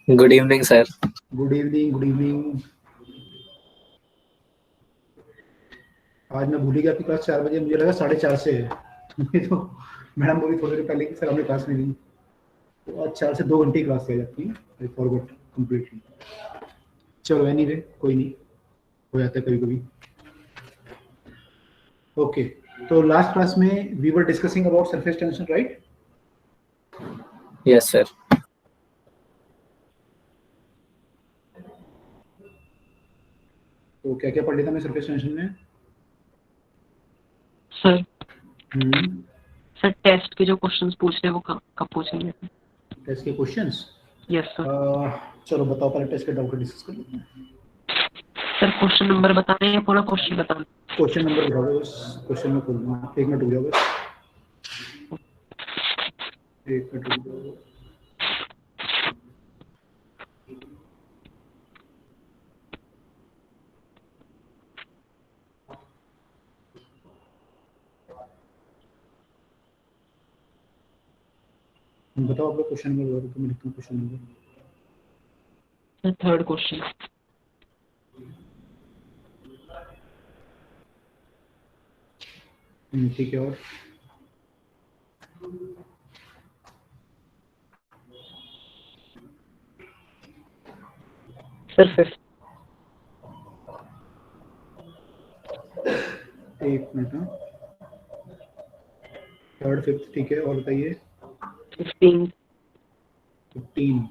Good evening sir. Good evening, good evening. आज मैं भूल ही गया आपकी क्लास 4 बजे, मुझे लगा 4:30 से है। तो मैडम बोली थोड़ी देर पहले कि सर हमने क्लास नहीं ली। तो आज 4 से 2 घंटे की क्लास ली जाती है। I forgot completely. चलो एनीवे, कोई नहीं, हो जाता है कभी कभी। ओके, तो लास्ट क्लास में we were discussing about surface tension, right? Yes sir. तो क्या क्या पढ़ लिया था मैं सरफेस टेंशन में? Sir hmm. सर टेस्ट के जो क्वेश्चंस पूछ रहे हैं वो कब पूछेंगे? टेस्ट के क्वेश्चंस? Yes sir. चलो बताओ, पहले टेस्ट के डाउट डिस्कस कर लेते हैं। सर क्वेश्चन नंबर बताने हैं या पूरा क्वेश्चन बताना? क्वेश्चन नंबर बताओ बस। क्वेश्चन में खोल दूंगा, 1 मिनट रुक जाओ बस। 1 मिनट रुक जाओ। बताओ आप लोग क्वेश्चन नंबर बताओ, तो मैं लिखता हूँ question number. Sir third question. ठीक है, और सर फिफ्थ। 1 मिनट। हाँ, थर्ड फिफ्थ ठीक है, और बताइए। 15। 15।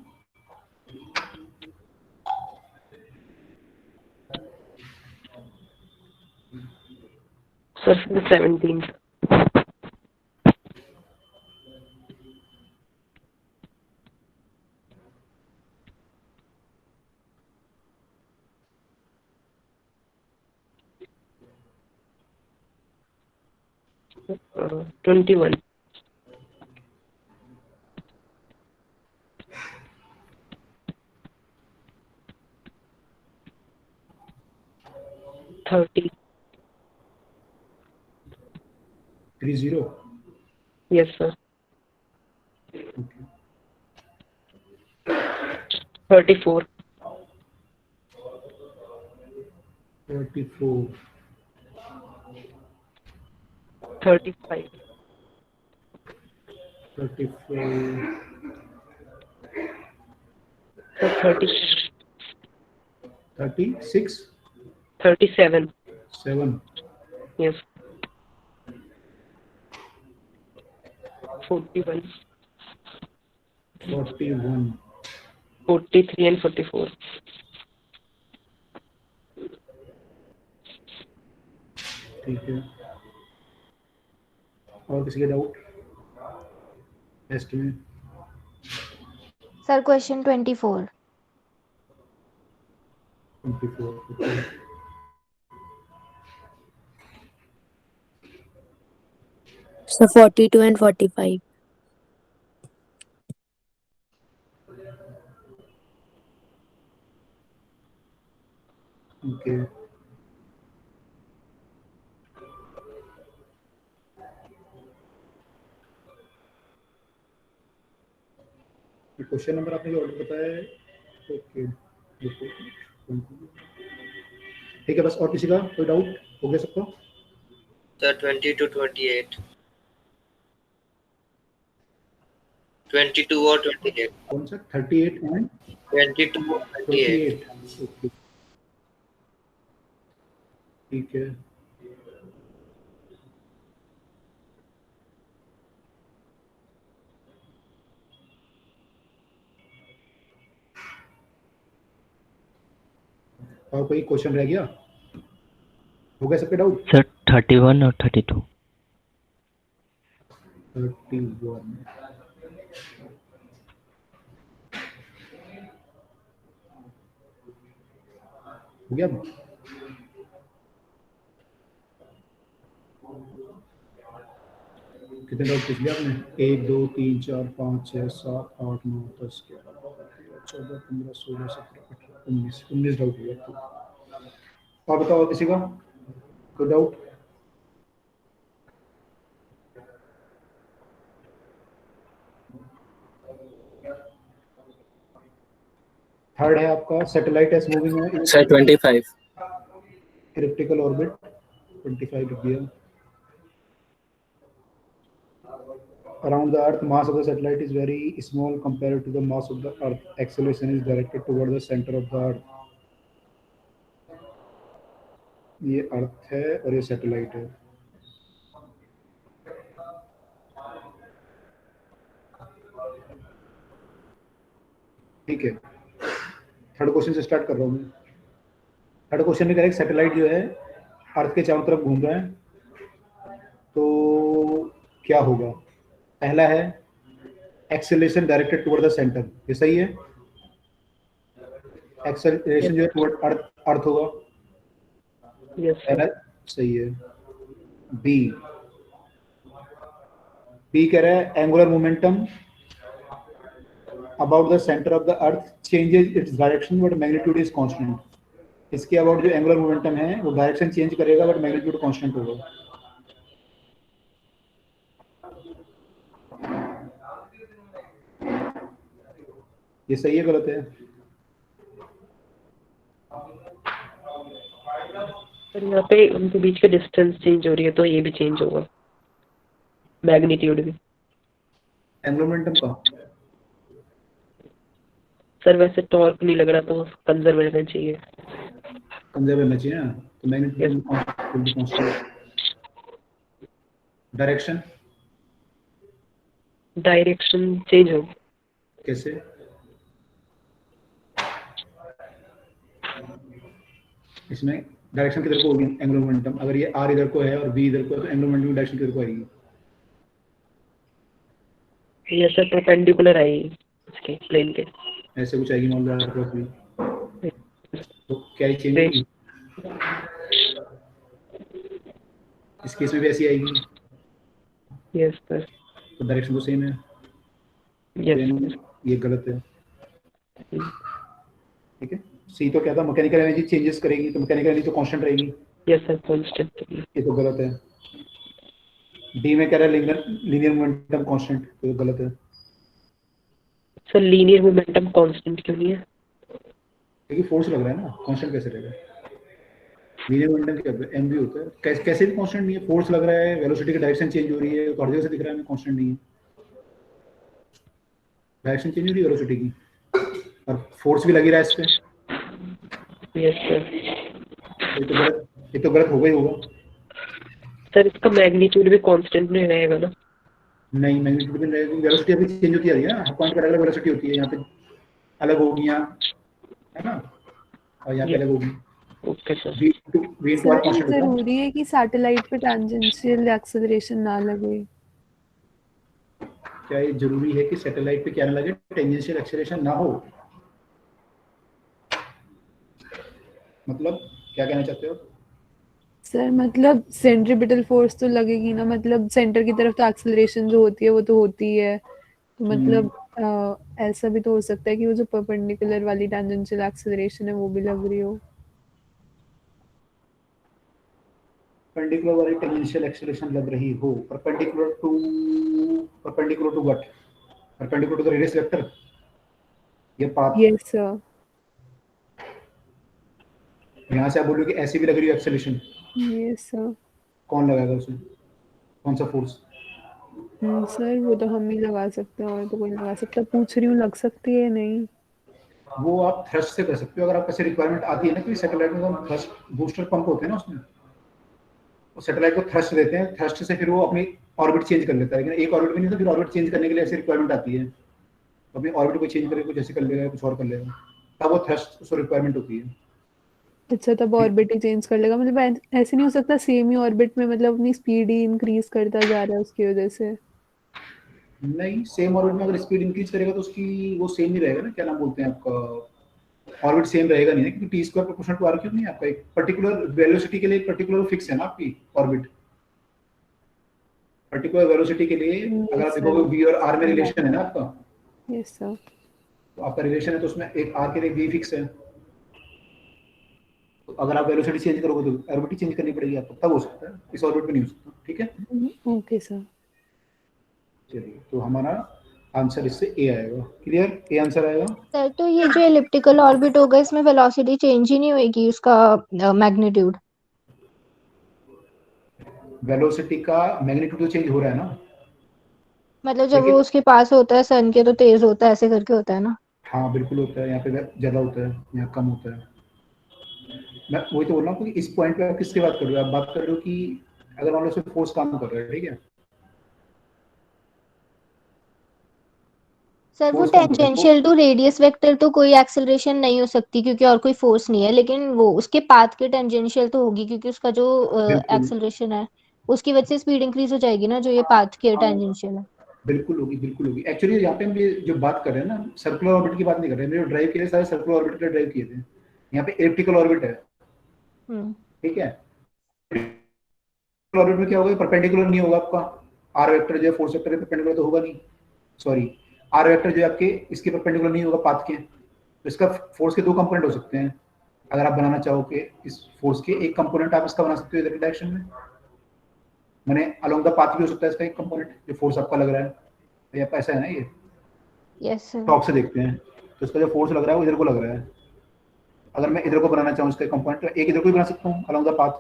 सर फिर 17। 21। 30। 30। Yes sir. Okay. 34। 34। 35। 34। Sir 30। 36। 37। 7। Yes. 41। 41। 43 and 44। ठीक है, और किसी के डाउट टेस्ट में? Sir question 24। 24। So 42 and 45. Okay, question number आपने जो ऑर्डर बताया है। ओके, ठीक है, बस और किसी का कोई डाउट हो गया सबको? Sir 20 to 28। 22 और 28। कौन सा? 38 एंड 22 और 28। 28। ओके, ठीक है। और कोई क्वेश्चन रह गया? हो गया सबके डाउट? सर 31 और 32। 31 हो गया। कितने डाउट पूछ लिया आपने? 1 2 3 4 5 6 7 8 9 10 11 12 14 15 16 17 18 19 डाउट हो गया। और बताओ किसी का कोई डाउट? थर्ड है आपका सैटेलाइट एस मूविंग है Sir, 25. Elliptical orbit 25 degree around the earth. Mass of the satellite is very small compared to the mass of the earth. Acceleration is directed toward the center of the earth. ये अर्थ है और ये satellite है। ठीक है, third question से start कर रहा हूँ मैं। थर्ड क्वेश्चन में कह रहे हैं सैटेलाइट जो है अर्थ के चारों तरफ घूम रहा है, तो क्या होगा? पहला है acceleration directed toward the centre, ये सही है। एक्सेलरेशन जो है टुवर्ड अर्थ होगा, यस पहला सर। सही है। बी कह रहा है angular momentum about the centre of the earth changes its direction but magnitude is constant. इसके अबाउट जो एंगुलर मोमेंटम है वो डायरेक्शन चेंज करेगा बट मैग्नीट्यूड कांस्टेंट होगा। ये सही है गलत है? सर यहाँ पे उनके बीच का डिस्टेंस चेंज हो रही है तो ये भी चेंज होगा, मैग्नीट्यूड भी। एंगुलर मोमेंटम का सर वैसे टॉर्क नहीं लग रहा तो कंजर्व रहना चाहिए। कंजर्व रहना चाहिए ना, तो मैग्नीट्यूड कांस्टेंट। डायरेक्शन चेंज होगा। कैसे? इसमें डायरेक्शन किधर को होगी एंगुलर मोमेंटम? अगर ये आर इधर को है और बी इधर को है तो एंगुलर मोमेंटम की डायरेक्शन किधर को आएगी? ये सर परपेंडिकुलर आएगी इसके प्लेन के। ऐसे कुछ आएगी मान लो आर क्रॉस बी, तो क्या ये चेंज होगी? इस केस में भी ऐसी आएगी। Yes sir. तो डायरेक्शन तो सेम है। यस ये गलत है। ठीक है, सी तो क्या था, मैकेनिकल एनर्जी चेंजेस करेगी तो मैकेनिकल एनर्जी तो कांस्टेंट रहेगी। Yes sir constant. ये तो गलत है। डी में कह रहा है लीनियर मोमेंटम कांस्टेंट, तो ये गलत है। सर लीनियर मोमेंटम कांस्टेंट क्यों नहीं है? क्योंकि फोर्स लग रहा है ना, कांस्टेंट कैसे रहेगा? लीनियर मोमेंटम क्या होता है? एमवी होता है। कैसे भी कांस्टेंट नहीं है, फोर्स लग रहा है, वेलोसिटी की डायरेक्शन चेंज हो रही है, तो हर जगह से दिख रहा है हमें कांस्टेंट नहीं है। डायरेक्शन चेंज हो रही है वेलोसिटी की और फोर्स भी लगी रहा है इस पे। Yes sir. ये तो गलत होगा ही होगा। सर इसका मैग्नीट्यूड भी कांस्टेंट नहीं रहेगा ना? नहीं, मैग्नीट्यूड भी रहेगी, वेलोसिटी अभी चेंज होती आ रही है ना, हर पॉइंट पर अलग वेलोसिटी होती है। यहाँ पे अलग होगी, यहाँ है ना, और यहाँ पे अलग होगी। Okay sir. v into r sir ये कांस्टेंट होता है। जरूरी है कि सैटेलाइट पे टैंजेंशियल एक्सेलरेशन ना लगे? क्या ये जरूरी है कि सैटेलाइट पे क्या ना लगे, टेंजेंशियल एक्सेलरेशन ना हो? मतलब क्या कहना चाहते हो? सर मतलब सेंट्रीपिटल फोर्स तो लगेगी ना, मतलब सेंटर की तरफ तो एक्सेलरेशन जो होती है वो तो होती है, तो मतलब ऐसा भी तो हो सकता है कि वो जो परपेंडिकुलर वाली टैंजेंशियल एक्सेलरेशन है वो भी लग रही हो। परपेंडिकुलर वाली टेंजेंशियल एक्सेलरेशन लग रही हो? Perpendicular to what? Perpendicular to the radius vector, ये पाथ। Yes sir. यहाँ से आप बोलोगे ऐसी भी लग रही है एक्सेलरेशन, यस सर। कौन लगाएगा उसे? कौन सा फोर्स? सर वो तो हम ही लगा सकते हैं, और तो कोई लगा सकता। पूछ रही हूँ लग सकती है नहीं? वो आप थ्रस्ट से कर सकते हो, अगर आपको ऐसी रिक्वायरमेंट आती है ना कि सैटेलाइट में तो थ्रस्ट बूस्टर पंप होते हैं ना, उसमें वो सैटेलाइट को थ्रस्ट देते हैं, थ्रस्ट से फिर वो अपनी ऑर्बिट चेंज कर लेता है। लेकिन एक ऑर्बिट में नहीं, तो फिर ऑर्बिट चेंज करने के लिए ऐसी रिक्वायरमेंट आती है, अपनी ऑर्बिट को चेंज करके कुछ ऐसे कर लेगा, कुछ और कर लेगा, तब वो थ्रस्ट उसको रिक्वायरमेंट होती है। अच्छा, तब ऑर्बिट ही चेंज कर लेगा? मतलब ऐसे नहीं हो सकता सेम ही ऑर्बिट में मतलब अपनी स्पीड ही इंक्रीज करता जा रहा है उसकी वजह से? नहीं, सेम ऑर्बिट में अगर स्पीड इंक्रीज करेगा तो उसकी वो सेम ही रहेगा ना, क्या नाम बोलते हैं आपका, ऑर्बिट सेम रहेगा नहीं ना, क्योंकि t square proportional to r cube नहीं है आपका। एक पर्टिकुलर वेलोसिटी के लिए एक पर्टिकुलर फिक्स है ना आपकी ऑर्बिट। पर्टिकुलर वेलोसिटी के लिए अगर आप देखोगे v और r में रिलेशन है ना आपका। Yes sir. तो आपका रिलेशन है, तो उसमें एक r के लिए v फिक्स है, तो अगर आप वेलोसिटी चेंज करोगे तो ऑर्बिट चेंज करनी पड़ेगी आपको, तब हो सकता है, इस ऑर्बिट में नहीं हो सकता। ठीक है, ओके सर। चलिए, तो हमारा आंसर इससे ए आएगा। क्लियर, ए आंसर आएगा। सर तो ये जो एलिप्टिकल ऑर्बिट होगा इसमें वेलोसिटी चेंज ही नहीं होगी उसका मैग्नीट्यूड। वेलोसिटी का मैग्नीट्यूड तो चेंज हो रहा है ना, मतलब जब वो लेकिन उसके पास होता है सन के तो तेज होता है, ऐसे करके होता है ना। हाँ बिल्कुल होता है, यहाँ पे ज़्यादा होता है, यहाँ कम होता है। मैं वही तो बोल रहा हूँ कि इस पॉइंट पे आप किसकी बात कर रहे हो, आप बात कर रहे हो कि अगर मान लो उसमें फोर्स काम कर रहा है, ठीक है, सर वो फोर्स काम कर रहा है तो टेंजेंशियल टू रेडियस वेक्टर तो कोई एक्सेलरेशन नहीं हो सकती क्योंकि और कोई फोर्स नहीं है, लेकिन वो उसके पाथ के टेंजेंशियल तो होगी क्योंकि उसका जो बिल्कुल एक्सेलरेशन है उसकी वजह से स्पीड इंक्रीज हो जाएगी ना, जो ये पाथ के टेंजेंशियल है। बिल्कुल होगी, बिल्कुल होगी। एक्चुअली यहाँ पे हम ये जो बात कर रहे हैं ना, सर्कुलर ऑर्बिट की बात नहीं कर रहे हैं, मैंने जो ड्राइव किए सारे सर्कुलर ऑर्बिट के ड्राइव किए थे। यहाँ पे एलिप्टिकल ऑर्बिट है, हम्म। ठीक है। ऑर्बिट में क्या होगा, परपेंडिकुलर नहीं होगा आपका, आर वेक्टर जो है फोर्स वेक्टर के परपेंडिकुलर तो होगा नहीं, सॉरी, आर वेक्टर जो है आपके इसके परपेंडिकुलर नहीं होगा पाथ के, तो इसका फोर्स के दो कंपोनेंट हो सकते हैं। अगर आप बनाना चाहो कि इस फोर्स के एक कंपोनेंट आप इसका बना सकते हो इधर की डायरेक्शन में, मैंने अलोंग द पाथ भी हो सकता है इसका एक कंपोनेंट, जो फोर्स आपका लग रहा है, तो ये ऐसा है ना, ये यस सर। टॉप से देखते हैं तो इसका जो फोर्स लग रहा है वो इधर को लग रहा है। अगर मैं इधर को बनाना चाहूँ इसका कंपोनेंट, तो एक इधर को भी बना सकता हूँ अलोंग द पाथ,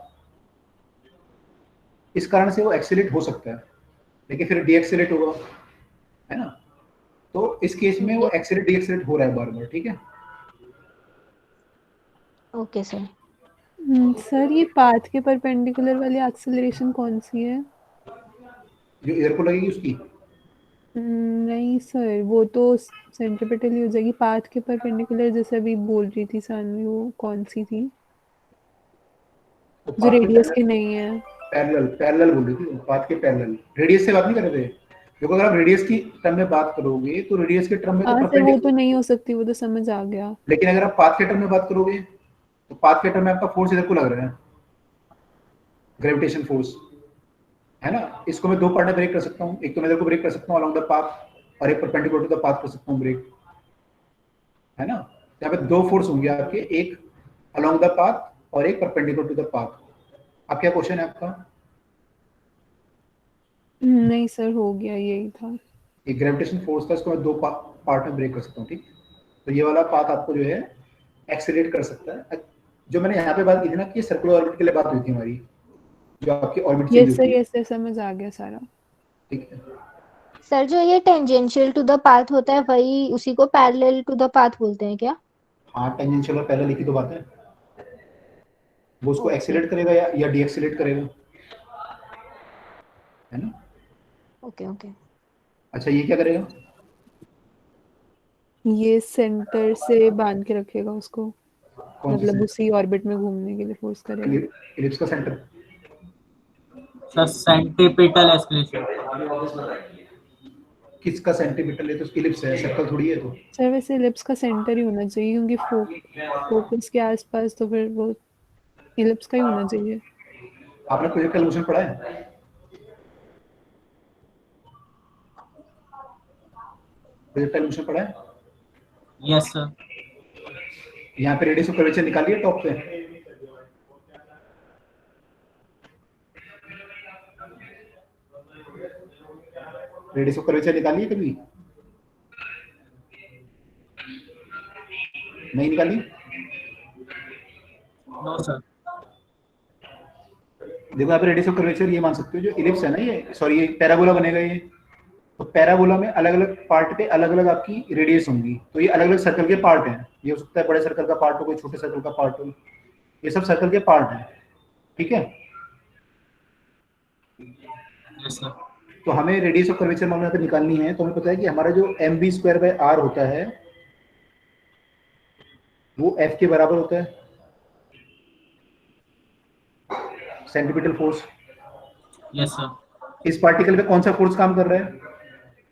इस कारण से वो एक्सेलेरेट हो सकता है, लेकिन फिर डीएक्सेलेरेट होगा, है ना। तो इस केस में वो एक्सेलेरेट डीएक्सेलेरेट हो रहा है बार बार, ठीक है। Okay sir. सर ये पाथ के परपेंडिकुलर वाली एक्सेलरेशन कौन सी है? जो इधर को लगेगी उसकी, नहीं सर, वो तो सेंट्रीपिटल ही हो जाएगी। पाथ के परपेंडिकुलर जैसे अभी बोल रही थी सानवी, वो कौन सी थी तो जो पाथ के रेडियस की नहीं है? पैरेलल पैरेलल बोल रही थी, पाथ के पैरेलल, रेडियस से बात नहीं कर रहे थे। देखो अगर आप रेडियस की टर्म में बात करोगे तो रेडियस के टर्म में तो हाँ सर, वो तो परपेंडिकुलर, नहीं हो सकती, वो तो समझ आ गया। लेकिन अगर आप पाथ के टर्म में बात करोगे तो पाथ के टर्म में आपका फोर्स इधर को लग रहा है, ग्रेविटेशन फोर्स, है ना। इसको मैं दो पार्ट में ब्रेक कर सकता हूँ, एक तो मैं इधर को ब्रेक कर सकता हूँ अलोंग द पाथ, और एक परपेंडिकुलर टू द पाथ कर सकता हूँ ब्रेक, है ना। यहाँ पे दो फोर्स होंगे आपके, एक अलोंग द पाथ और एक परपेंडिकुलर टू द पाथ। अब क्या क्वेश्चन है आपका? नहीं सर, हो गया, यही था। ये ग्रेविटेशन फोर्स था, इसको मैं दो पार्ट में ब्रेक कर सकता हूँ, ठीक। तो ये वाला पाथ आपको जो है एक्सेलरेट कर सकता है। जो मैंने यहाँ पे बात की थी ना कि सर्कुलर ऑर्बिट के लिए बात हुई थी हमारी, जो आपकी ऑर्बिट चेंज यस सर, होती है, यस सर, समझ आ गया सारा। ठीक है। सर जो ये टेंजेंशियल टू द पाथ होता है वही उसी को पैरेलल टू द पाथ बोलते हैं क्या? हाँ, टेंजेंशियल और पैरेलल लिखी तो बात है, वो उसको ओके एक्सेलरेट करेगा या डीएक्सेलरेट करेगा, है ना। Okay okay. अच्छा, ये क्या करेगा? ये सेंटर से बांध के रखेगा उसको, कौन सी मतलब सेंटर? उसी ऑर्बिट में घूमने के लिए फोर्स करेगा। इलिप्स का सेंटर। Sir centripetal acceleration. किसका सेंटीमीटर है, तो इलिप्स है, सर्कल थोड़ी है तो। सर वैसे इलिप्स का सेंटर ही होना चाहिए क्योंकि फोकस के आसपास, तो फिर वो इलिप्स का ही होना चाहिए। आपने प्रोजेक्टाइल मोशन पढ़ा है? प्रोजेक्टाइल मोशन पढ़ा है? Yes sir. यहाँ पे रेडियस ऑफ कर्वेचर निकालिए टॉप पे, रेडियस ऑफ कर्वेचर निकालिए कभी, नहीं निकाली? No sir. देखो यहाँ पे रेडियस ऑफ कर्वेचर ये मान सकते हो, जो इलिप्स है ना, ये सॉरी ये पैराबोला बनेगा ये, तो पैराबोला में अलग अलग पार्ट पे अलग अलग आपकी रेडियस होंगी, तो ये अलग अलग सर्कल के पार्ट हैं। ये हो सकता है बड़े सर्कल का पार्ट हो, कोई छोटे सर्कल का पार्ट हो, ये सब सर्कल के पार्ट हैं, ठीक है। Yes sir. तो हमें रेडियस ऑफ कर्वेचर मान यहाँ पे निकालनी है, तो हमें पता है कि हमारा जो mv²/r होता है वो F के बराबर होता है, सेंटीमीटर फोर्स। Yes sir. इस पार्टिकल पे कौन सा फोर्स काम कर रहा है?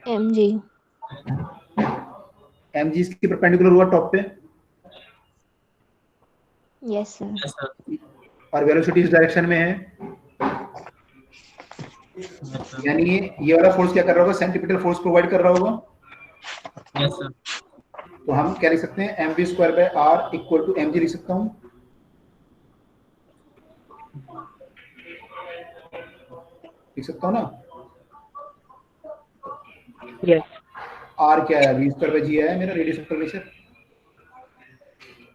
M g. mg इसके परपेंडिकुलर हुआ टॉप पे, यस सर। Yes sir. और वेलोसिटी इस डायरेक्शन में है, यस सर। यानी ये वाला फोर्स क्या कर रहा होगा, सेंटीमीटर फोर्स प्रोवाइड कर रहा होगा। Yes sir. तो हम क्या लिख सकते हैं, mv²/r इक्वल टू mg लिख सकता हूँ, लिख सकता हूँ ना। यस। आर क्या है, वी स्क्वायर बाई जी आया मेरा radius of curvature,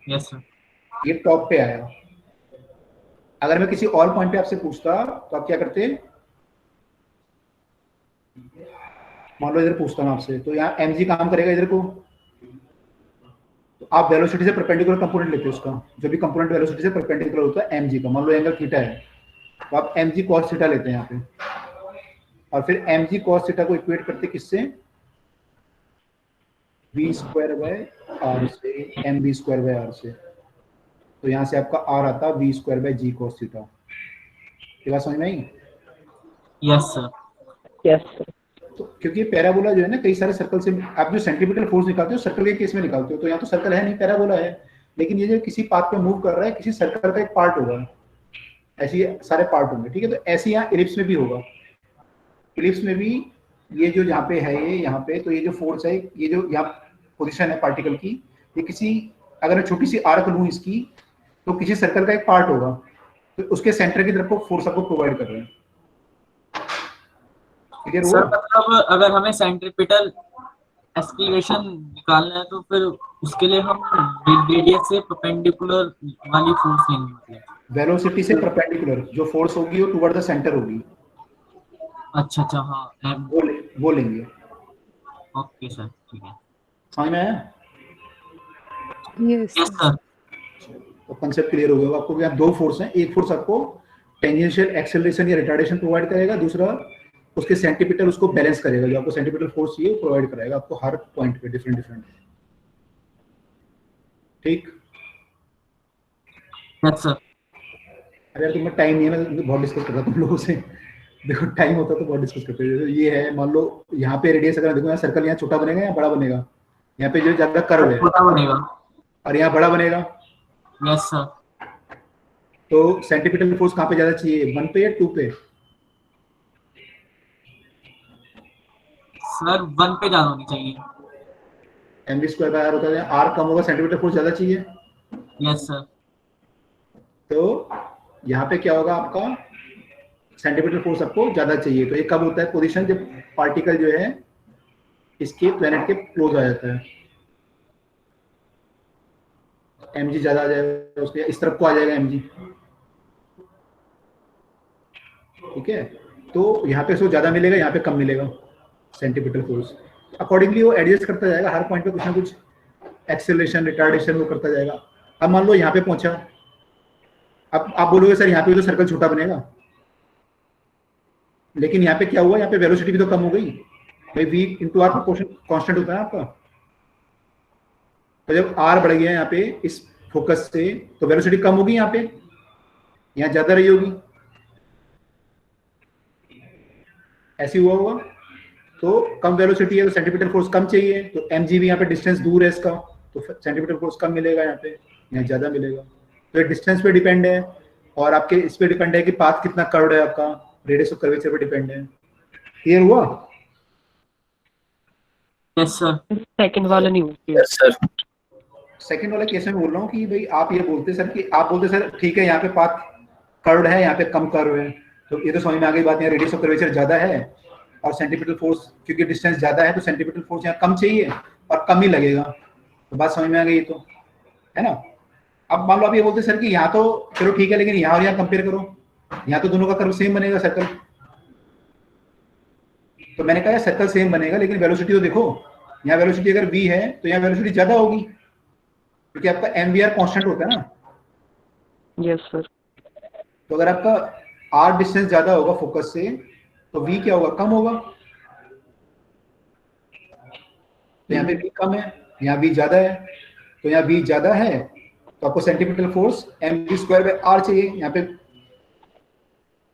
yes sir, ये टॉप पे आया। अगर मैं किसी और पॉइंट पे आपसे पूछता तो आप क्या करते, मान लो इधर पूछता हूँ आपसे, तो यहाँ mg काम करेगा इधर को, तो आप वेलोसिटी से परपेंडिकुलर कंपोनेंट लेते हो उसका, जो भी कंपोनेंट वेलोसिटी से परपेंडिकुलर होता है mg का, मान लो एंगल थीटा है तो आप mg cos थीटा लेते हैं यहाँ पे, और फिर mg cos थीटा को इक्वेट करते किससे, v स्क्वायर बाय r से, mv स्क्वायर बाय r से, तो यहाँ से आपका r आता है v square by g cos theta. ये बात समझ में आई? Yes sir, yes sir. तो क्योंकि पैराबोला जो है ना, कई सारे सर्कल से आप जो सेंट्रीपिटल फोर्स निकालते हो सर्कल के केस में निकालते हो, तो यहाँ तो सर्कल है नहीं, पैराबोला है, लेकिन ये जो किसी पाथ पे मूव कर रहा है किसी सर्कल का एक पार्ट होगा, ऐसे ही सारे पार्ट होंगे, ठीक है। तो ऐसे यहाँ इलिप्स में भी होगा, इलिप्स में भी ये जो यहाँ पे है, ये यहाँ पे, तो ये जो फोर्स है, ये जो यहाँ पोजिशन है पार्टिकल की, ये किसी, अगर मैं छोटी सी आर्क लूँ इसकी, तो किसी सर्कल का एक पार्ट होगा, तो उसके सेंटर की तरफ को फोर्स आपको प्रोवाइड कर रहे हैं। क्लियर सर हुआ? मतलब अगर हमें सेंट्रीपिटल एक्सीलरेशन निकालना है तो फिर उसके लिए हम रेडियस से परपेंडिकुलर वाली फोर्स लेंगे, मतलब। वेलोसिटी से परपेंडिकुलर जो फोर्स होगी वो टुवर्ड द सेंटर होगी, अच्छा अच्छा, हाँ, वो लेंगे। ओके सर, ठीक है। समझ में आया? यस यस सर, तो कंसेप्ट क्लियर हो गया आपको। यहाँ दो फोर्स हैं, एक फोर्स आपको टेंजेंशियल एक्सेलरेशन या रिटार्डेशन प्रोवाइड करेगा, दूसरा उसके सेंटीपिटल उसको बैलेंस करेगा, जो आपको सेंटीपिटल फोर्स चाहिए वो प्रोवाइड कराएगा आपको हर पॉइंट पे डिफरेंट डिफरेंट। ठीक, यस सर, अगर तुम्हें टाइम नहीं है, मैं बहुत डिस्कस कर रहा तुम लोगों से, देखो टाइम होता तो बहुत डिस्कस करते हैं। ये है, मान लो यहाँ पे रेडियस, अगर देखो यहाँ सर्कल यहाँ छोटा बनेगा या बड़ा बनेगा, यहाँ पे जो ज्यादा कर्व है छोटा बनेगा। और यहाँ बड़ा बनेगा, यस सर, तो सेंटीपिटल फोर्स कहाँ पे ज्यादा चाहिए, 1 पे या 2 पे? सर 1 पे ज्यादा होनी चाहिए। mv स्क्वायर बाय r होता है, r कम होगा सेंटीमीटर फोर्स ज्यादा चाहिए, यस सर, तो यहाँ पे क्या होगा, आपका सेंटीमीटर फोर्स आपको ज्यादा चाहिए। तो ये कब होता है पोजीशन, जब पार्टिकल जो है इसके प्लेनेट के क्लोज आ जाता है, mg ज्यादा आ जाएगा उसके, इस तरफ को आ जाएगा mg, ठीक है। तो यहाँ पे इसको ज्यादा मिलेगा, यहाँ पे कम मिलेगा सेंटीमीटर फोर्स, अकॉर्डिंगली वो एडजस्ट करता जाएगा, हर पॉइंट पे कुछ ना कुछ एक्सेलरेशन रिटार्डेशन वो करता जाएगा। अब मान लो यहाँ पे पहुंचा, अब आप बोलोगे सर यहाँ पे तो सर्कल छोटा बनेगा, लेकिन यहाँ पे क्या हुआ, यहाँ पे वेलोसिटी भी तो कम हो गई भाई, v into r proportion constant होता है आपका, तो जब r बढ़ गया यहाँ पे इस फोकस से, तो वेलोसिटी कम होगी, यहाँ पे यहाँ ज्यादा रही होगी, ऐसे हुआ होगा। तो कम वेलोसिटी है तो सेंटीमीटर फोर्स कम चाहिए, तो mg भी यहाँ पे डिस्टेंस दूर है इसका, तो सेंटीमीटर फोर्स कम मिलेगा, यहाँ पे यहाँ ज्यादा मिलेगा। तो ये डिस्टेंस पे डिपेंड है, और आपके इस पे डिपेंड है कि पाथ कितना कर्व्ड है आपका, रेडियस ऑफ कर्वेचर पे डिपेंड है। क्लियर हुआ? यस सर, सेकंड वाला नहीं हुआ। Yes sir. सेकंड वाला केस में बोल रहा हूँ कि भाई आप ये बोलते सर कि आप बोलते सर ठीक है यहाँ पे पाथ कर्व्ड है, यहाँ पे कम कर्व है, तो ये तो समझ में आ गई बात, यहाँ रेडियस ऑफ कर्वेचर ज्यादा है और सेंटीमीटर फोर्स क्योंकि डिस्टेंस ज्यादा है तो सेंटीमीटर फोर्स यहाँ कम चाहिए और कम ही लगेगा, तो बात समझ में आ गई, तो है ना। अब मान लो आप ये बोलते सर कि यहाँ तो चलो ठीक है, लेकिन यहाँ और यहाँ कंपेयर करो, यहाँ तो दोनों का कर्व सेम बनेगा सर्कल, तो मैंने कहा सर्कल सेम बनेगा लेकिन वेलोसिटी तो देखो, यहाँ वेलोसिटी अगर v है तो यहाँ वेलोसिटी ज्यादा होगी, क्योंकि आपका mvr कांस्टेंट होता है ना। Yes sir. तो अगर आपका r डिस्टेंस ज्यादा होगा फोकस से, तो v क्या होगा, कम होगा, तो यहाँ पे v कम है, यहाँ v ज्यादा है, तो यहाँ v ज्यादा है तो आपको centimetre force mv square by r चाहिए यहाँ पे,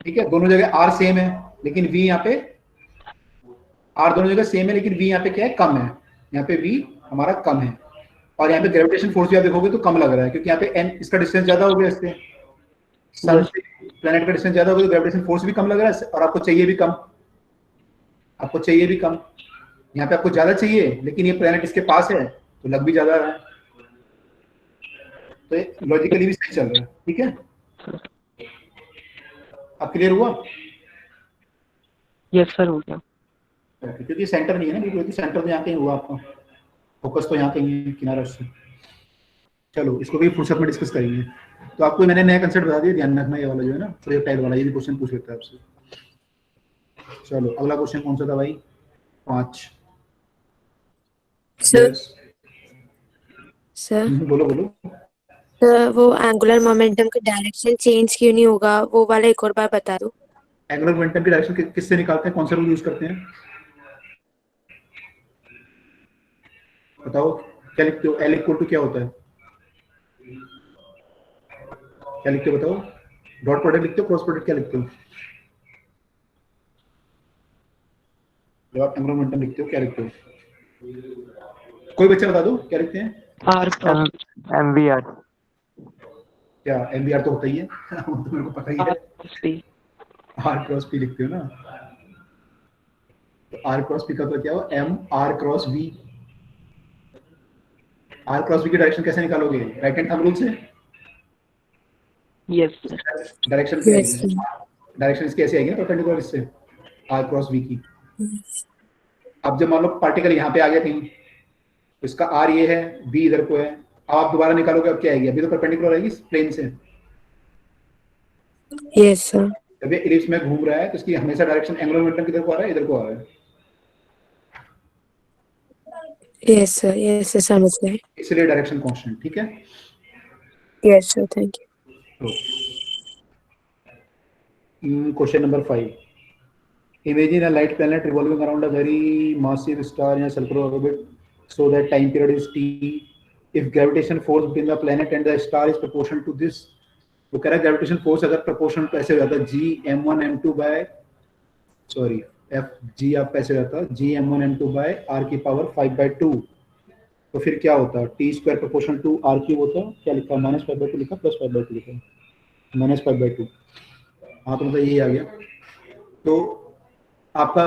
ठीक है। दोनों जगह r सेम है लेकिन v यहाँ पे, r दोनों जगह सेम है लेकिन v यहाँ पे क्या है, कम है, यहाँ पे v हमारा कम है, और यहाँ पे ग्रेविटेशन फोर्स भी आप देखोगे तो कम लग रहा है, क्योंकि यहाँ पे n इसका डिस्टेंस ज्यादा हो गया, इससे सन से प्लैनेट का डिस्टेंस ज्यादा हो गया, तो ग्रेविटेशन फोर्स भी कम लग रहा है, और आपको चाहिए भी कम, आपको चाहिए भी कम, यहाँ पे आपको ज्यादा चाहिए लेकिन ये प्लैनेट इसके पास है तो लग भी ज्यादा रहा है, तो लॉजिकली भी सही चल रहा है, ठीक है। अब क्लियर हुआ? यस सर, हो गया। ओके, क्योंकि सेंटर नहीं है ना बिल्कुल, सेंटर तो यहाँ कहीं हुआ आपका, फोकस तो यहाँ कहीं है किनारा उससे। चलो इसको भी फुर्सत में डिस्कस करेंगे। तो आपको मैंने नया कंसेप्ट बता दिया, ध्यान रखना ये वाला जो है ना प्रोजेक्टाइल वाला, ये भी क्वेश्चन पूछ लेता है आपसे। चलो अगला क्वेश्चन कौन सा था भाई? 5। सर सर बोलो बोलो। सर वो एंगुलर मोमेंटम का डायरेक्शन चेंज क्यों नहीं होगा, वो वाला एक और बार बता दो। एंगुलर मोमेंटम की डायरेक्शन किससे निकालते हैं, कौन सा रूल यूज करते हैं बताओ? क्या लिखते हो? एल इक्वल टू क्या होता है? क्या लिखते हो बताओ? डॉट प्रोडक्ट लिखते हो, क्रॉस प्रोडक्ट क्या लिखते हो? जब आप एंगुलर मोमेंटम लिखते हो क्या लिखते हो? कोई बच्चा बता दो क्या लिखते हैं? R cross MVR। क्या एमवीआर तो होता ही है वो तो मेरे को पता ही है। पी। आर क्रॉस पी लिखते हो ना, तो आर क्रॉस पी का तो क्या हो? M r cross v. R cross v की डायरेक्शन कैसे निकालोगे? राइट हैंड थंब रूल से। Yes sir. डायरेक्शन क्या आएगी? डायरेक्शन इसकी ऐसे आएगी ना परपेंडिकुलर इससे, आर क्रॉस वी की। अब जब मान लो पार्टिकल यहाँ पे आ गया कहीं, तो इसका आर ये है, बी इधर को है, अब आप दोबारा निकालोगे अब क्या आएगी? अभी तो परपेंडिकुलर आएगी प्लेन से। Yes sir. जब ये इलिप्स में घूम रहा है तो इसकी हमेशा डायरेक्शन एंगुलर मोमेंटम किधर को आ रहा है? इधर को आ रहा है। यस सर समझ गए। इसलिए डायरेक्शन कांस्टेंट। ठीक है, yes sir, thank you. Question number 5। Imagine a light planet revolving around a very massive star in a circular orbit so that time period is t. If gravitation force between the planet and the star is proportional to this, तो कह रहा है gravitation force अगर proportional तो ऐसे हो जाता है g m1 m2 by sorry f g आप ऐसे हो जाता है g m1 m2 by r की पावर 5/2। तो फिर क्या होता है? t square proportional to r cube होता है। क्या लिखा है? -5/2 लिखा, +5/2 लिखा, -5/2। हाँ तो मतलब यही आ गया। तो आपका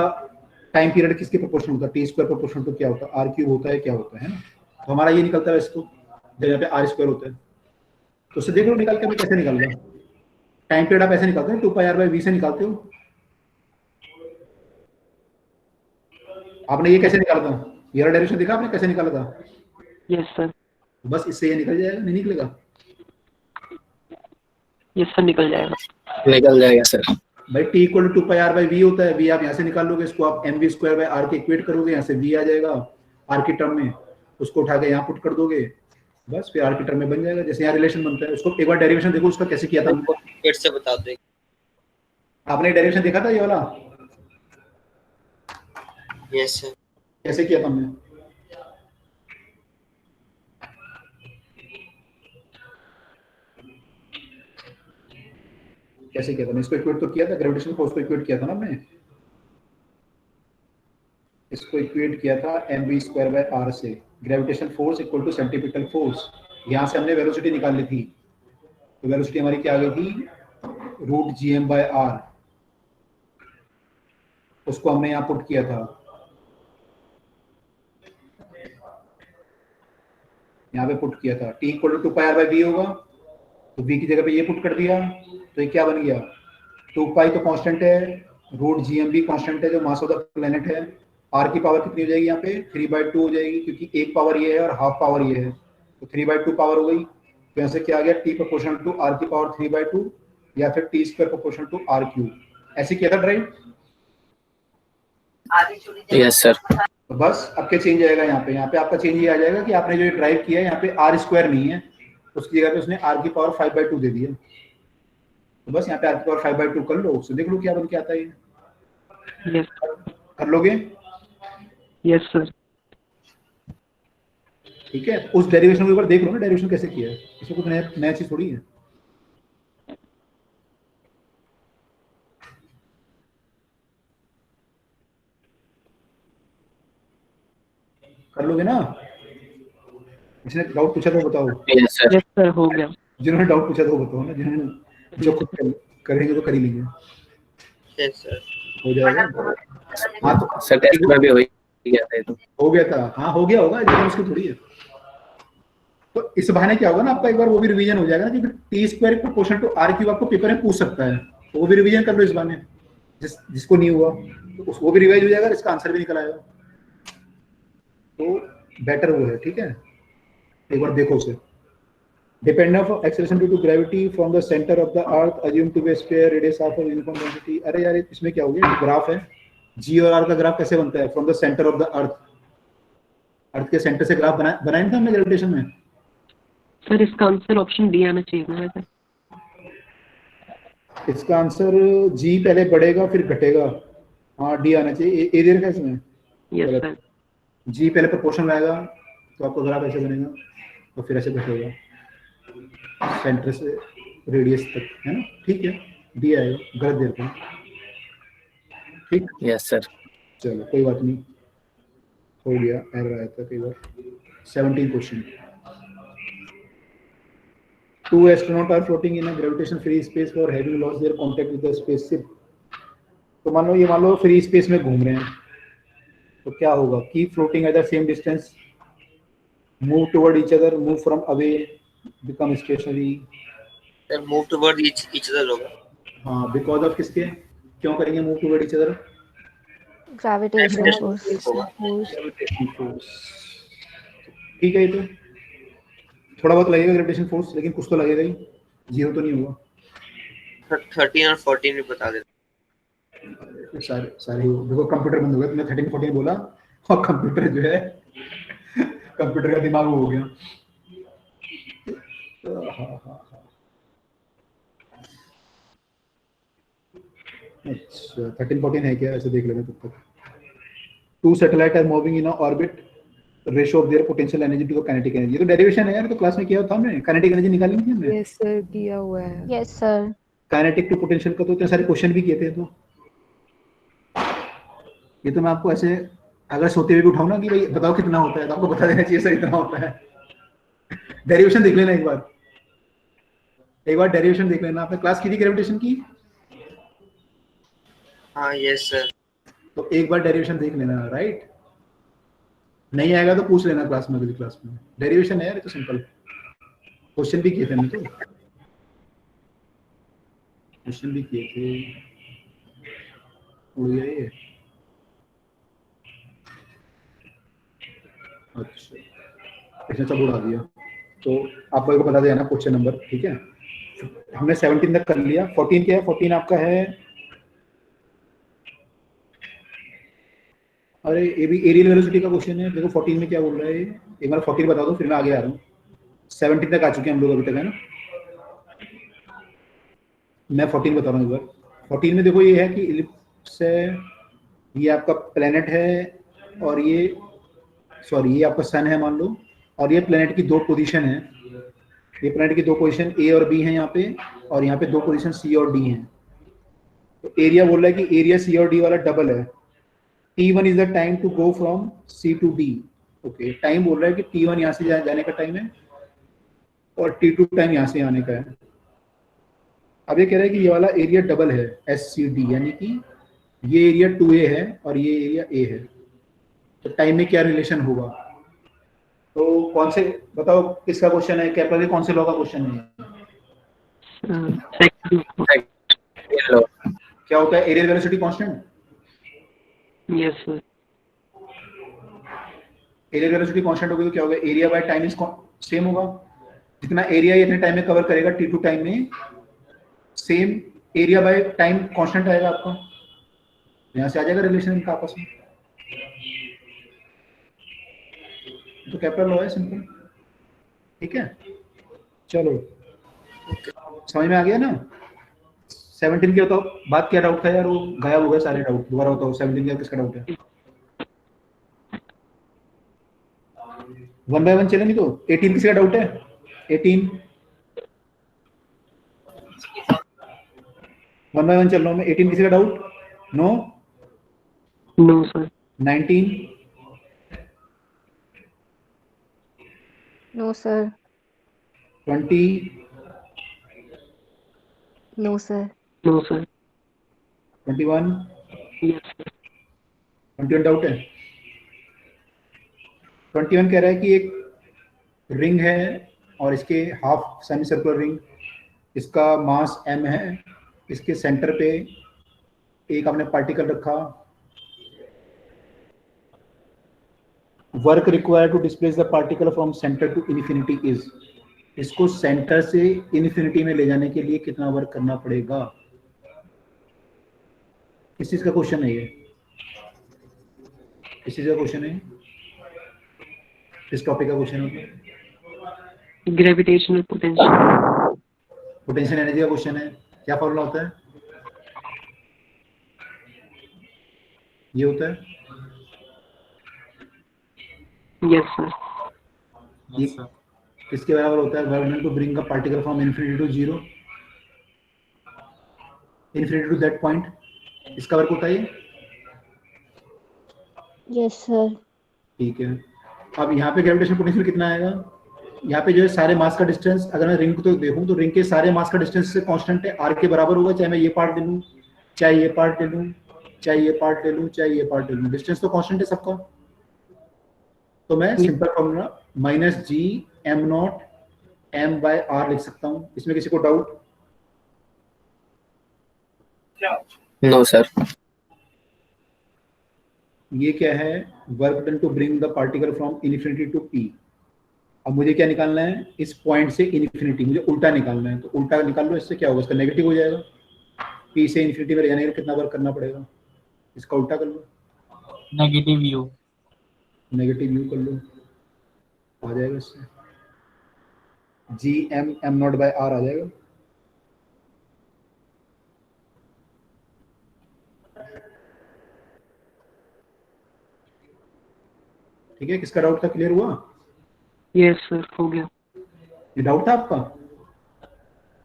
टाइम पीरियड किसके प्रोपोर्शनल होता है? टी स्क्वायर प्रोपोर्शनल टू क्या होता है? आर क्यूब होता है, क्या होता है ना? तो हमारा ये निकलता है इसको, जब यहाँ पे आर स्क्वायर होता है तो उससे देख लो निकाल के हमें कैसे निकल रहा है। टाइम पीरियड आप ऐसे निकालते हो 2πr/v से निकालते हो। आपने ये कैसे निकाला था? ये डायरेक्शन देखा आपने कैसे निकाला था? Yes sir. बस इससे ये निकल जाएगा, नहीं निकलेगा? यस सर निकल जाएगा। निकल जाएगा सर। भाई t इक्वल टू 2πr/v होता है। v आप यहाँ से निकाल लोगे, इसको आप mv²/r के इक्वेट करोगे, यहाँ से v आ जाएगा r की टर्म में, उसको उठा के यहाँ पुट कर दोगे, बस फिर r की टर्म में बन जाएगा। जैसे यहाँ रिलेशन बनता है, उसको एक बार डेरिवेशन देखो उसका कैसे किया था। फिर से बता दो। आपने डेरिवेशन देखा था ये वाला? Yes sir. कैसे किया था हमने? कैसे किया था? इसको इक्वेट तो किया था, ग्रेविटेशन फोर्स को इक्वेट किया था ना हमने। इसको इक्वेट किया था mv²/r से। Gravitation force equal to centripetal force. यहाँ से हमने वेलोसिटी निकाल ली थी, तो वेलोसिटी हमारी क्या आ गई थी? √gm/r। उसको हमने यहाँ पुट किया था, यहाँ पे पुट किया था। t इक्वल टू 2πr/v होगा, तो v की जगह पे ये पुट कर दिया, तो ये क्या बन गया? 2π तो कांस्टेंट है, √gm भी कांस्टेंट है जो मास ऑफ द प्लेनेट है। r की पावर कितनी हो जाएगी यहाँ पे? 3/2 हो जाएगी, क्योंकि एक पावर ये है और हाफ पावर ये है, तो 3/2 पावर हो गई। तो यहाँ से क्या आ गया? t प्रोपोर्शनल टू r की पावर 3/2 या फिर t square proportional to r cube. ऐसे किया था ड्राइव। Yes sir. तो बस अब क्या चेंज आएगा यहाँ पे आपका चेंज ये आ जाएगा कि आपने जो ड्राइव किया है यहाँ पे r² नहीं है, उसकी जगह पे उसने r की पावर 5/2 दे दिया। तो बस यहाँ पे r की पावर 5/2 कर लो, उससे देख लो क्या बन के आता है। यस कर लोगे? Yes sir. ठीक है, उस डेरिवेशन को एक बार देख लो ना, डेरिवेशन कैसे किया है। इसमें कुछ नया चीज थोड़ी है। कर लोगे ना? जिसने डाउट पूछा तो बताओ। Yes sir. यस सर हो गया। जिन्होंने डाउट पूछा तो बताओ ना, जिन्होंने जो खुद करेंगे तो कर ही लेंगे। Yes sir. हो जाएगा। हाँ तो सर टेस्ट में भी हो गया था, तो हो गया था। हाँ हो गया होगा, लेकिन उसकी थोड़ी है। तो इस बहाने क्या होगा ना, आपका एक बार वो भी रिवीजन हो जाएगा ना कि t square proportional to r cube आपको पेपर में पूछ सकता है, तो वो भी रिवीजन कर लो इस बहाने, जिसको नहीं हुआ। तो वो भी रिवाइज हो जाएगा, इसका आंसर भी निकल आएगा, तो बेटर वो है। ठीक है, एक बार देखो उसे। Depend of acceleration due to gravity from the centre of the earth assume to be sphere radius of uniform density. अरे यार इसमें क्या हो गया, ग्राफ है, जी और आर का ग्राफ कैसे बनता है, from the centre of the earth, earth के सेंटर से ग्राफ बनाया था हमने ग्रेविटेशन में। सर इसका आंसर ऑप्शन डी आना चाहिए ना वैसे। इसका आंसर जी पहले बढ़ेगा फिर घटेगा, हाँ डी आना चाहिए। ए दे रखा है इसमें, यस सर। जी पहले प्रोपोर्शन आएगा तो आपका ग्राफ ऐसे बनेगा और फिर ऐसे घटेगा सेंटर से रेडियस तक, है ना। ठीक है, डी आएगा, गलत दे रखा है। ठीक, यस सर। चलो कोई बात नहीं, हो गया, एरर आया था कई बार। 17 question. 2 astronauts are floating in a gravitation free space for having lost their contact with the spaceship। तो मान लो फ्री स्पेस में घूम रहे हैं, तो क्या होगा, keep floating at the same distance, move toward each other, move from away, become stationary. Sir move toward each other होगा। हाँ, बिकॉज ऑफ किसके, क्यों करेंगे move toward each other, gravitational force. Gravitational force. ठीक है, ये तो थोड़ा बहुत लगेगा ग्रेविटेशन फोर्स, लेकिन कुछ तो लगेगा ही, जीरो तो नहीं होगा। 13 और 14 भी बता देते। सारे देखो, कंप्यूटर बंद हो गया, तुमने 13 14 बोला और कंप्यूटर जो है कंप्यूटर का दिमाग हो गया। अच्छा 13 14 है क्या, ऐसे देख लेंगे तब तक। 2 satellite are moving in orbit, ratio of their potential energy to kinetic energy. ये तो डेरिवेशन है यार, तो क्लास में किया था हमने, काइनेटिक एनर्जी निकाली थी हमने। यस सर, किया हुआ है। Yes sir. Kinetic to potential का तो इतने सारे क्वेश्चन भी किए थे। तो ये तो मैं आपको ऐसे अगर सोते हुए भी उठाऊं ना कि भाई बताओ कितना होता है, तो आपको बता देना चाहिए सर इतना होता है। डेरिवेशन देख लेना एक बार डेरिवेशन देख लेना। आपने क्लास की थी ग्रेविटेशन की? हाँ यस सर। तो एक बार डेरिवेशन देख लेना, राइट। नहीं आएगा तो पूछ लेना क्लास में, अगली क्लास में। डेरिवेशन है यार, तो सिंपल क्वेश्चन भी किए थे हमने, तो क्वेश्चन भी किए थे। उड़ गया ये। अच्छा, इसने सब उड़ा दिया। तो आप लोगों को बता देना क्वेश्चन नंबर, ठीक है। हमने 17 तक कर लिया। 14 क्या है? 14 आपका है, अरे ये भी एरियल वेलोसिटी का क्वेश्चन है। देखो 14 में क्या बोल रहा है, एक बार 14 बता दो फिर मैं आगे आ रहा हूँ। 17 तक आ चुके हैं हम लोग अभी तक, है ना। मैं 14 बता रहा हूँ एक बार। 14 में देखो ये है कि इलिप्स है, ये आपका प्लेनेट है, और ये ये आपका सन है मान लो, और ये प्लेनेट की 2 पोजीशन है। ये प्लेनेट की 2 पोजीशन ए और बी है यहाँ पे, और यहाँ पे 2 पोजीशन सी और डी हैं। तो एरिया बोल रहा है कि एरिया सी और डी वाला डबल है। T1 is the time to go from C to D। Okay, time बोल रहा है कि T1 यहाँ से जाने का टाइम है और T2 टाइम यहाँ से आने का है। अब ये कह रहा है कि ये वाला एरिया डबल है SCD, यानी कि ये एरिया 2A है और ये एरिया A है। तो टाइम में क्या रिलेशन होगा? तो कौन से बताओ, किसका क्वेश्चन है? केपलर के कौन से लॉ का क्वेश्चन है? क्या होता है areal velocity constant? Yes sir. Area velocity constant होगी तो क्या होगा, area by time is same होगा। जितना एरिया इतने टाइम में कवर करेगा T2 टाइम में, same area by time constant आएगा आपका। यहां से आ जाएगा रिलेशन इनका आपस में। तो केपलर लॉ है, सिंपल। ठीक है, चलो समझ में आ गया ना। 17 के बताओ, बात क्या डाउट था यार, वो गायब हो गए सारे डाउट। दोबारा बताओ 17 का किसका डाउट है? 1 बाय 1 चले नहीं तो 18 किसका डाउट है? 18 1 बाय 1 चल रहा हूं मैं। 18 किसी का doubt? No no sir. 19 no sir. 20 no sir. No sir. 21 yes sir. 21 doubt है। 21 कह रहा है कि एक रिंग है और इसके हाफ सेमी सर्कुलर रिंग, इसका मास m है, इसके सेंटर पे एक आपने पार्टिकल रखा work required to displace the particle from centre to infinity is, इसको सेंटर से इन्फिनिटी में ले जाने के लिए कितना वर्क करना पड़ेगा? किस चीज का क्वेश्चन है ये? किस चीज का क्वेश्चन है? किस टॉपिक का क्वेश्चन है? Gravitational potential. पोटेंशियल एनर्जी का क्वेश्चन है। क्या फॉर्मूला होता है? ये होता है। Yes sir. ये Yes, sir. किसके बराबर होता है? Work done to bring a particle from infinity to zero, infinity to that point, इसका वर्क होता है ये। Yes sir. ठीक है। अब यहाँ पे ग्रेविटेशनल पोटेंशियल कितना आएगा? यहाँ पे जो है सारे मास का डिस्टेंस, अगर मैं रिंग को तो देखूं तो रिंग के सारे मास का डिस्टेंस से कांस्टेंट है, आर के बराबर होगा, चाहे मैं ये पार्ट ले लूं, चाहे ये पार्ट ले लूं, चाहे ये पार्ट ले लूं, चाहे ये पार्ट ले लूं, डिस्टेंस तो कांस्टेंट है सबका। तो मैं simple formula minus g m not m by r लिख सकता हूं। इसमें किसी को डाउट? No sir. ये क्या है? Work done to bring the particle from infinity to P. अब मुझे क्या निकालना है? इस पॉइंट से इन्फिनिटी मुझे उल्टा निकालना है, तो उल्टा निकाल लो, इससे क्या होगा? इसका नेगेटिव हो जाएगा। पी से इन्फिनिटी में ले जाने के लिए कितना वर्क करना पड़ेगा? इसका उल्टा कर लो, नेगेटिव यू। नेगेटिव यू कर लो, आ जाएगा इससे G M M naught by R आ जाएगा। ठीक है, किसका डाउट था? क्लियर हुआ? यस सर, हो गया। ये डाउट था आपका?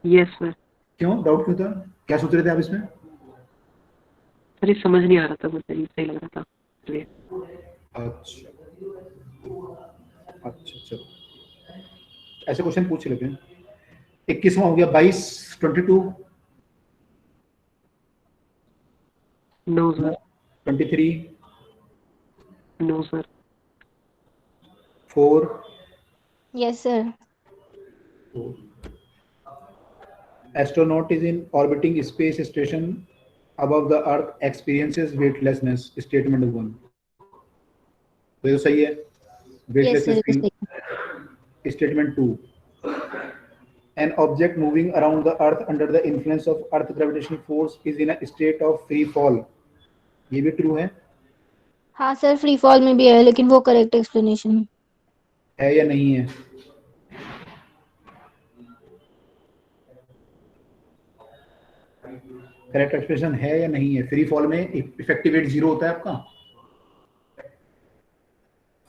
Yes sir. क्यों डाउट क्यों था? क्या सोच रहे थे आप इसमें? सर ये समझ नहीं आ रहा था, मुझे सही लग रहा था इसलिए। अच्छा अच्छा, चलो ऐसे क्वेश्चन पूछ लेते हैं। 21वां हो गया, 22 22 no sir. 23 no sir. 4 yes sir. astronaut is in orbiting space station above the earth experiences weightlessness, statement 1। तो ये सही है, yes sir. weightlessness। statement 2, an object moving around the earth under the influence of earth gravitational force is in a state of free fall। ये भी true है? हाँ sir, free fall में भी है, लेकिन वो करेक्ट एक्सप्लेनेशन है या नहीं है? करेक्ट एक्सप्रेशन है या नहीं है? फ्री फॉल में इफेक्टिव वेट 0 होता है आपका।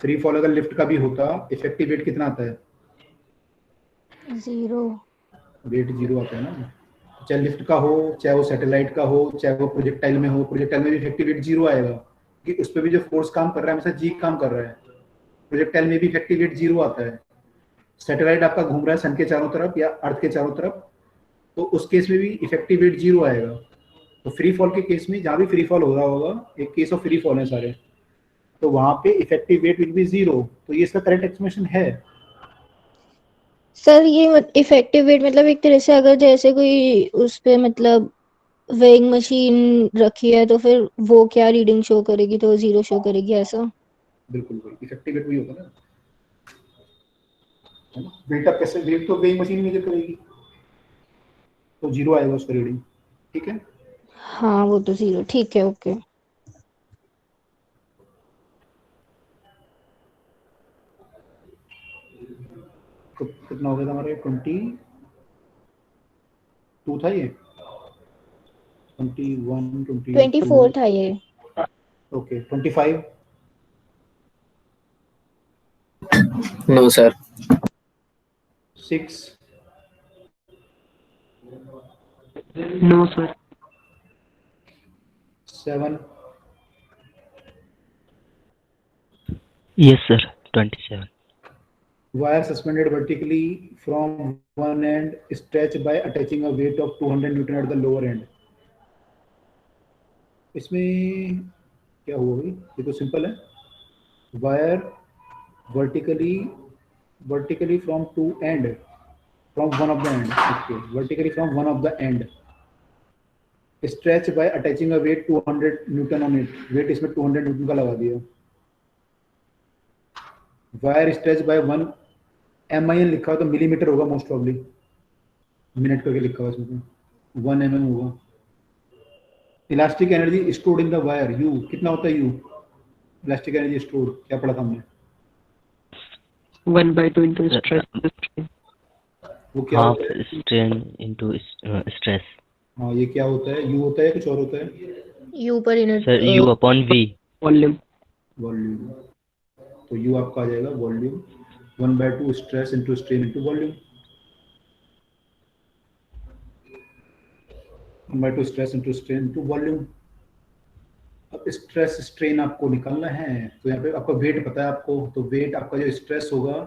फ्री फॉल अगर लिफ्ट का भी होता, इफेक्टिव वेट कितना आता है? 0। वेट 0 आता है ना। चाहे लिफ्ट का हो, चाहे वो सैटेलाइट का हो, चाहे वो प्रोजेक्टाइल में हो, प्रोजेक्टाइल में भी इफेक्टिव वेट 0 आएगा कि उस पर भी जो फोर्स काम कर रहा है हमेशा जी काम कर रहा है। प्रोजेक्टाइल में भी इफेक्टिव वेट 0 आता है। सैटेलाइट आपका घूम रहा है सन के चारों तरफ या अर्थ के चारों तरफ, तो उस केस में भी इफेक्टिव वेट 0 आएगा। तो फ्री फॉल के केस में जहां भी फ्री फॉल हो रहा होगा, एक केस ऑफ फ्री फॉल है सारे, तो वहां पे इफेक्टिव वेट विल बी 0। तो ये इसका करेक्ट एक्सप्लेनेशन है। सर ये इफेक्टिव वेट मतलब एक तरह से अगर जैसे कोई उस पे मतलब वेइंग मशीन रखी है तो फिर वो क्या रीडिंग शो करेगी, तो 0 शो करेगी, ऐसा? बिल्कुल बिल्कुल, इफेक्टिव वेट वही होगा ना, है ना। वेट अप कैसे? वेट तो वेइंग मशीन मेजर करेगी, तो 0 आएगा उसका रीडिंग। ठीक है, हाँ वो तो 0, ठीक है, ओके। तो कितना हो गया था हमारे? 22 था ये, 21 24 था ये। Okay, 25 no sir. 6 no sir. 7 Yes, sir. 27. wire suspended vertically from one end stretched by attaching a weight of 200 Newton at the lower end। इसमें क्या हुआ भाई? ये तो सिंपल है। Wire vertically from one of the end, okay, vertically from one of the end stretched by attaching a weight 200 Newton on it। weight इसमें 200 Newton का लगा दिया। वायर स्ट्रेच बाय 1 MIN लिखा हो तो मिलीमीटर होगा मोस्ट प्रॉब्ली, मिनट करके लिखा हुआ इसमें, 1 mm होगा। Elastic energy stored in the wire, you कितना होता है यू, इलास्टिक एनर्जी स्टोर्ड क्या पढ़ा था हमने, 1/2 into stress plus strain. वो क्या हाफ होता है? Strain into stress. हाँ ये क्या होता है, यू होता है कुछ और होता है? यू पर sir U upon V। Volume. Volume, तो यू आपका आ जाएगा volume, 1/2 stress into strain into volume, 1/2 stress into strain into volume. अब स्ट्रेस स्ट्रेन आपको निकालना है, तो यहाँ पे आपका वेट पता है आपको, तो वेट आपका जो स्ट्रेस होगा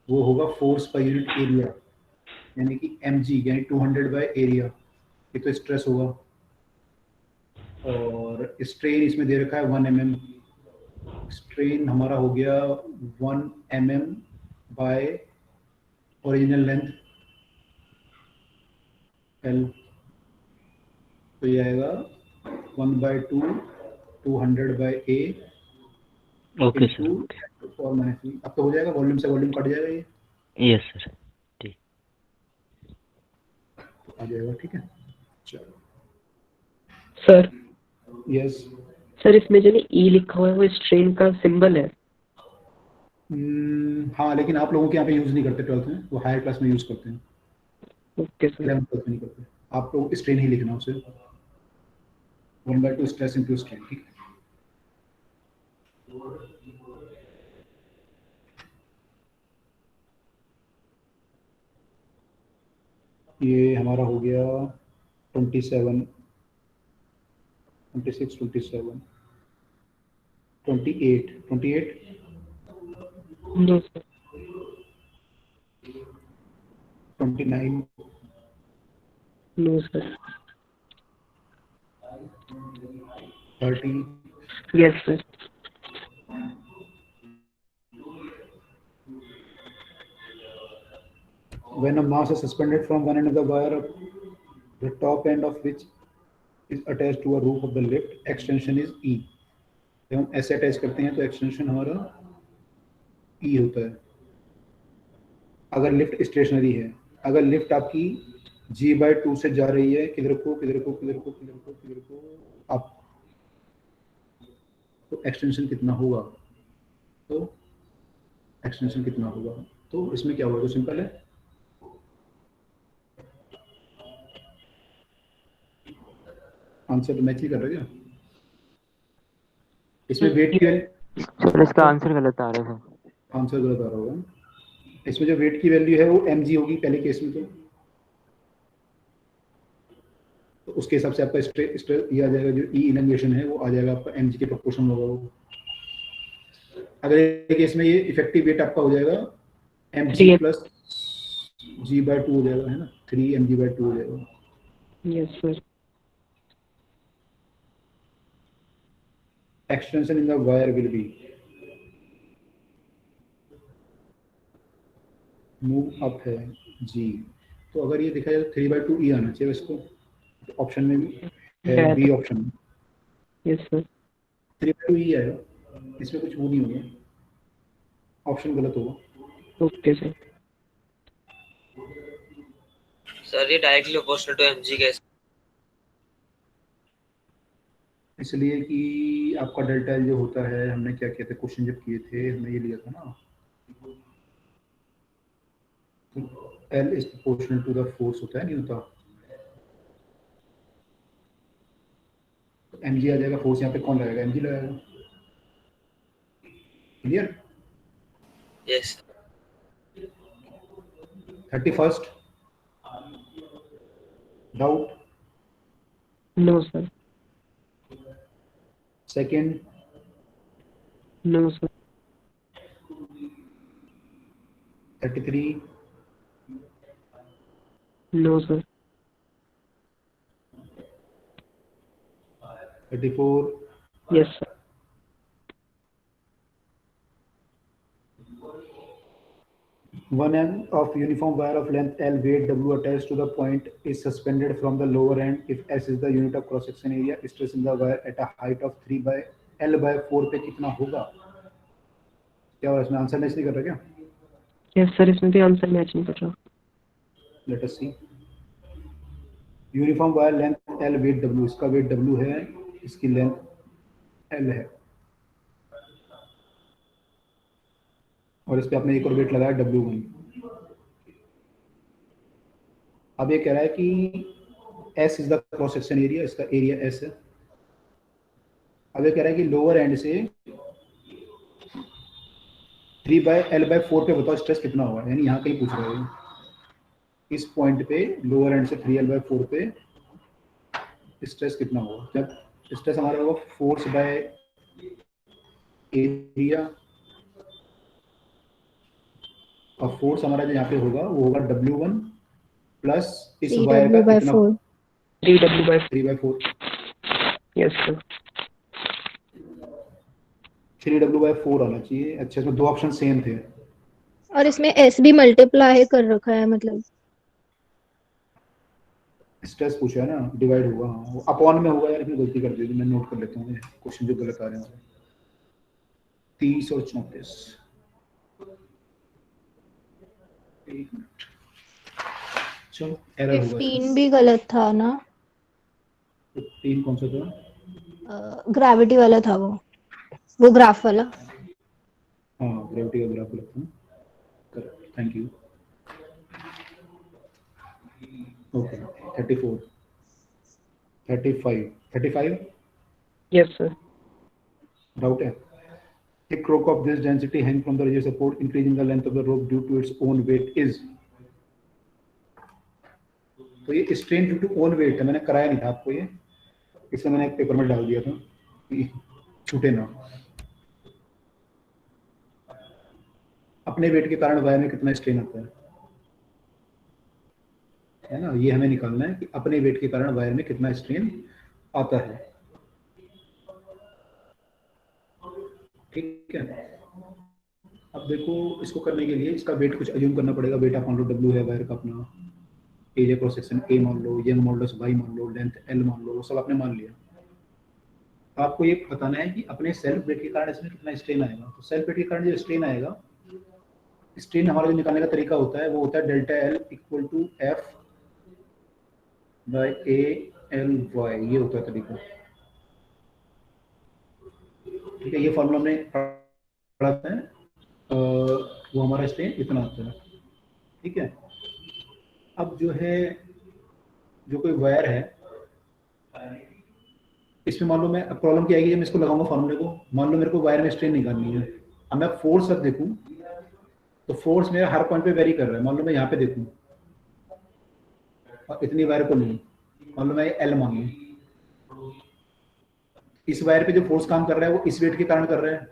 वो होगा फोर्स पर यूनिट एरिया, यानी कि mg, यानी 200/एरिया, ये तो स्ट्रेस होगा। और स्ट्रेन इसमें दे रखा है 1 mm, स्ट्रेन हमारा हो गया 1 mm by original length L, तो ये आएगा 1/2 200/A okay sir, into okay. और माइनस V, अब तो हो जाएगा, वॉल्यूम से वॉल्यूम कट जाएगा, ये यस सर, ठीक। आ जाएगा, ठीक है। चलो सर यस, सर इसमें जो E लिखा हुआ है वो स्ट्रेन का सिंबल है। हाँ लेकिन आप लोगों के यहाँ पे यूज नहीं करते 12th में, वो हायर क्लास में यूज करते हैं, ओके सर। 11th 12th में नहीं करते। आप लोग स्ट्रेन ही लिखना उसे, 1/2 स्ट्रेस इंटू स्ट्रेन, ठीक है। ये हमारा हो गया 27 26 27 28 28 no sir. 29 no sir. 30 yes sir. when a mass is suspended from one end of the wire, the top end of which is attached to a rope of the lift, extension is E। जब हम ऐसे attach करते हैं तो extension हमारा E होता है। अगर लिफ्ट स्टेशनरी है, अगर लिफ्ट आपकी G/2 से जा रही है किधर को किधर को किधर को किधर को किधर को अप, तो एक्सटेंशन कितना होगा, तो एक्सटेंशन कितना होगा, तो इसमें क्या होगा, तो सिंपल है, आंसर तो मैच ही कर रहे हैं क्या? इसमें वेट की वैल्यू, सर इसका आंसर गलत आ रहा है सर। आंसर गलत आ रहा होगा, इसमें जो वेट की वैल्यू है वो mg होगी पहले केस में, तो उसके हिसाब से आपका ये आ जाएगा, जो ई इलंगेशन है वो आ जाएगा आपका mg के प्रोपोर्शन होगा वो। अगर एक केस में ये इफेक्टिव वेट आपका हो जाएगा mg प्लस g/2 हो जाएगा, है ना, 3 mg/2 हो जाएगा। Yes sir. Extension in the wire will be move up है G, तो अगर ये दिखा जाए 3/2 E आना चाहिए इसको, तो ऑप्शन में भी है बी ऑप्शन में। Yes sir. 3/2 E आएगा, इसमें कुछ वो नहीं होगा, ऑप्शन गलत होगा। Okay sir. सर ये डायरेक्टली प्रोपोर्शनल टू mg कैसे? इसलिए कि आपका डेल्टा एल जो होता है, हमने क्या किया था क्वेश्चन जब किए थे, हमने ये लिया था ना, L is proportional to the force होता है, नहीं होता, तो mg आ जाएगा, फोर्स यहाँ पे कौन लगाएगा, mg लगाएगा, clear? Yes 31st doubt? No sir. Second? No sir. 33? No sir. 34? Yes sir. One end of uniform wire of length L, weight W attached to the point is suspended from the lower end if S is the unit of cross section area. Stress in the wire at a height of 3/L/4 पे कितना होगा? क्या हुआ इसमें, answer match नहीं कर रहा क्या? यस सर, इसमें भी आंसर मैच नहीं कर रहा। Let us see. Uniform wire length L, weight W, इसका वेट डब्ल्यू है, इसकी लेंथ एल है, और इस पे आपने एक और वेट लगाया W1। अब ये कह रहा है कि S is the cross section area, इसका एरिया S है। अब ये कह रहा है कि लोअर एंड से 3L/4 पे बताओ स्ट्रेस कितना होगा, यानी यहाँ कहीं पूछ रहे हैं इस पॉइंट पे लोअर एंड से 3L/4 पे स्ट्रेस कितना होगा। जब स्ट्रेस हमारा होगा फोर्स बाय एरिया, और फोर्स हमारा जो यहाँ पे होगा वो होगा W1 प्लस इस वायर का कितना, 3W/4। 3W/4। 3/4। Yes sir. 3W/4 आना चाहिए। अच्छा, इसमें दो ऑप्शन सेम थे। और इसमें S भी मल्टीप्लाई कर रखा है, मतलब स्ट्रेस पूछा है ना, डिवाइड होगा, हाँ वो अपॉन में होगा यार, इसमें गलती कर दी थी, मैं नोट कर लेता हूँ क्वेश्चन जो गलत आ रहे हैं। 30 और 34, चलो एरर होगा 15 भी गलत था ना? 15 कौन सा था? ग्रेविटी वाला था वो ग्राफ वाला। हाँ ग्रेविटी का ग्राफ लगता है, correct, thank you. Okay 34, 35, 35 yes sir. Doubt है। A crook of this density hang from the rigid support, increasing the length of the rope due to its own weight is। तो ये strain due to own weight है, मैंने कराया नहीं था आपको ये, इसलिए मैंने एक पेपर में डाल दिया था कि छूटे ना। अपने वेट के कारण वायर में कितना स्ट्रेन आता है ना, ये हमें निकालना है कि अपने वेट के कारण वायर में कितना स्ट्रेन आता है। ठीक है, अब देखो इसको करने के लिए इसका वेट कुछ अज्यूम करना पड़ेगा। वेट आप मान लो W है वायर का अपना, एरिया क्रॉस सेक्शन A मान लो, यंग मॉडुलस Y मान लो, लेंथ L मान लो, वो सब आपने मान लिया। आपको ये बताना है कि अपने सेल्फ वेट के कारण इसमें कितना स्ट्रेन आएगा। तो सेल्फ वेट के कारण जो स्ट्रेन आएगा, स्ट्रेन हमारा जो निकालने का तरीका होता है वो होता है delta L equal to F by ALY, ये होता है तरीका। ठीक है, ये फॉर्मूला हमने पढ़ा है, वो हमारा स्ट्रेन इतना आता है। ठीक है, अब जो है जो कोई वायर है इसमें मान लो मैं, प्रॉब्लम क्या आएगी जब मैं इसको लगाऊंगा फॉर्मूले को, मान लो मेरे को वायर में स्ट्रेन निकालनी है। अब मैं फोर्स अब देखूं तो फोर्स मेरा हर पॉइंट पे वेरी कर रहा है। मान लो मैं यहाँ पे देखूं और इतनी वायर को लूं, मान लो मैं L मान लूं, इस वायर पे जो फोर्स काम कर रहा है वो इस वेट के कारण कर रहा है,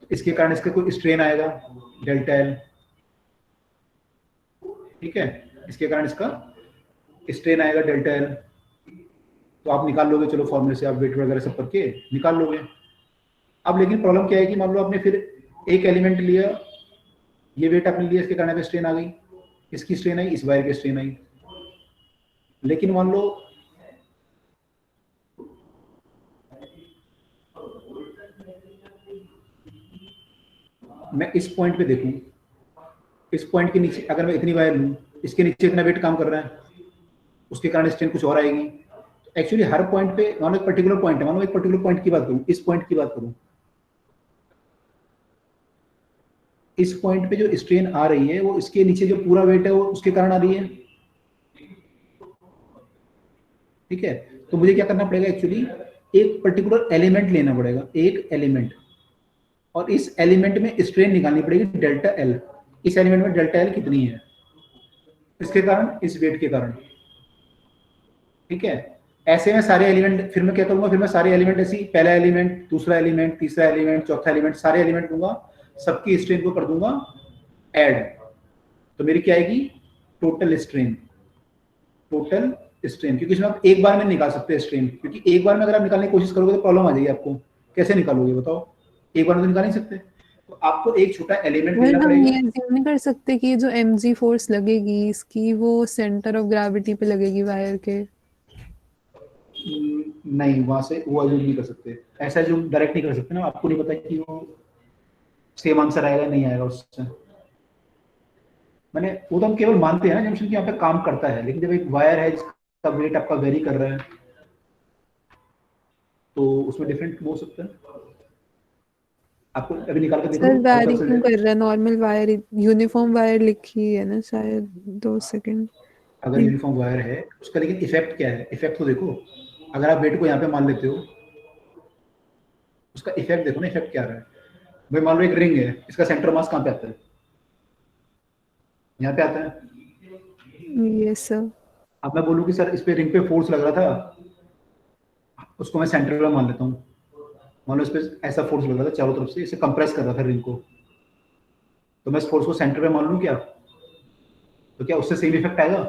तो इसके कारण इसका कोई स्ट्रेन आएगा डेल्टा L। ठीक है, इसके कारण इसका स्ट्रेन आएगा डेल्टा L, तो आप निकाल लोगे, चलो फॉर्मूले से आप वेट वगैरह सब करके निकाल लोगे। अब लेकिन प्रॉब्लम क्या है कि मान लो आपने फिर एक एलिमेंट लिया, ये वेट आपने लिया, इसके कारण स्ट्रेन आ गई, इसकी स्ट्रेन आई, इस वायर की स्ट्रेन आई। लेकिन मान लो मैं इस पॉइंट पे देखूं, इस पॉइंट के नीचे अगर मैं इतनी वायर लूं, इसके नीचे इतना वेट काम कर रहा है, उसके कारण स्ट्रेन कुछ और आएगी। एक्चुअली हर पॉइंट पे, मान लो एक पर्टिकुलर पॉइंट है, मान लो एक पर्टिकुलर पॉइंट की बात करूं, इस पॉइंट की बात करूं, इस पॉइंट पे जो स्ट्रेन आ रही है वो इसके नीचे जो पूरा वेट है वो उसके कारण आ रही है। ठीक है, तो मुझे क्या करना पड़ेगा, एक्चुअली एक पर्टिकुलर एलिमेंट लेना पड़ेगा, एक एलिमेंट, और इस एलिमेंट में स्ट्रेन निकालनी पड़ेगी डेल्टा L। इस एलिमेंट में डेल्टा L कितनी है, इसके कारण, इस वेट के कारण। ठीक है, ऐसे में सारे एलिमेंट, फिर मैं क्या करूंगा, फिर मैं सारे एलिमेंट ऐसी, पहला एलिमेंट, दूसरा एलिमेंट, तीसरा एलिमेंट, चौथा एलिमेंट, सारे एलिमेंट दूंगा, सबकी स्ट्रेन को कर दूंगा ऐड, तो मेरी क्या आएगी, टोटल स्ट्रेन। टोटल स्ट्रेन, क्योंकि इसमें आप एक बार में निकाल सकते हैं स्ट्रेन, क्योंकि एक बार में अगर आप निकालने की कोशिश करोगे तो प्रॉब्लम आ जाएगी आपको। कैसे निकालोगे बताओ, एक बार में तो निकाल नहीं सकते, तो आपको एक छोटा एलिमेंट लेना हम पड़ेगा। ये assume नहीं कर सकते कि जो mg फोर्स लगेगी इसकी वो सेंटर ऑफ ग्रेविटी पे लगेगी वायर के? नहीं, वहां से वो अज्यूम नहीं कर सकते, ऐसा अज्यूम डायरेक्ट नहीं कर सकते ना, आपको नहीं पता कि वो सेम आंसर आएगा नहीं आएगा उससे। मैंने वो तो हम केवल मानते हैं ना जंक्शन कि यहाँ पे काम करता है, लेकिन जब एक वायर है जिसका वेट आपका वेरी कर रहा है तो उसमें डिफरेंट हो सकता है। आपको अभी निकाल के देखो सर वैरी हल्का क्यों सा। कर रहा है? नॉर्मल वायर, यूनिफॉर्म वायर लिखी है ना शायद। 2 सेकंड। अगर यूनिफॉर्म वायर है उसका, लेकिन इफेक्ट क्या है? इफेक्ट तो देखो, अगर आप वेट को यहाँ पे मान लेते हो, उसका इफेक्ट देखो ना, इफेक्ट क्या आ रहा है। भाई मान लो एक रिंग है, इसका सेंटर मास कहाँ पे आता है? यहाँ पे आता है। Yes sir. अब मैं बोलूँ कि सर इस पे रिंग पे फोर्स लग रहा था, उसको मैं सेंटर में मान लेता हूँ। मान लो इस पे ऐसा फोर्स लग रहा था चारों तरफ से, इसे कंप्रेस कर रहा था रिंग को, तो मैं इस फोर्स को सेंटर पे मान लूँ क्या? तो क्या उससे सेम इफेक्ट आएगा?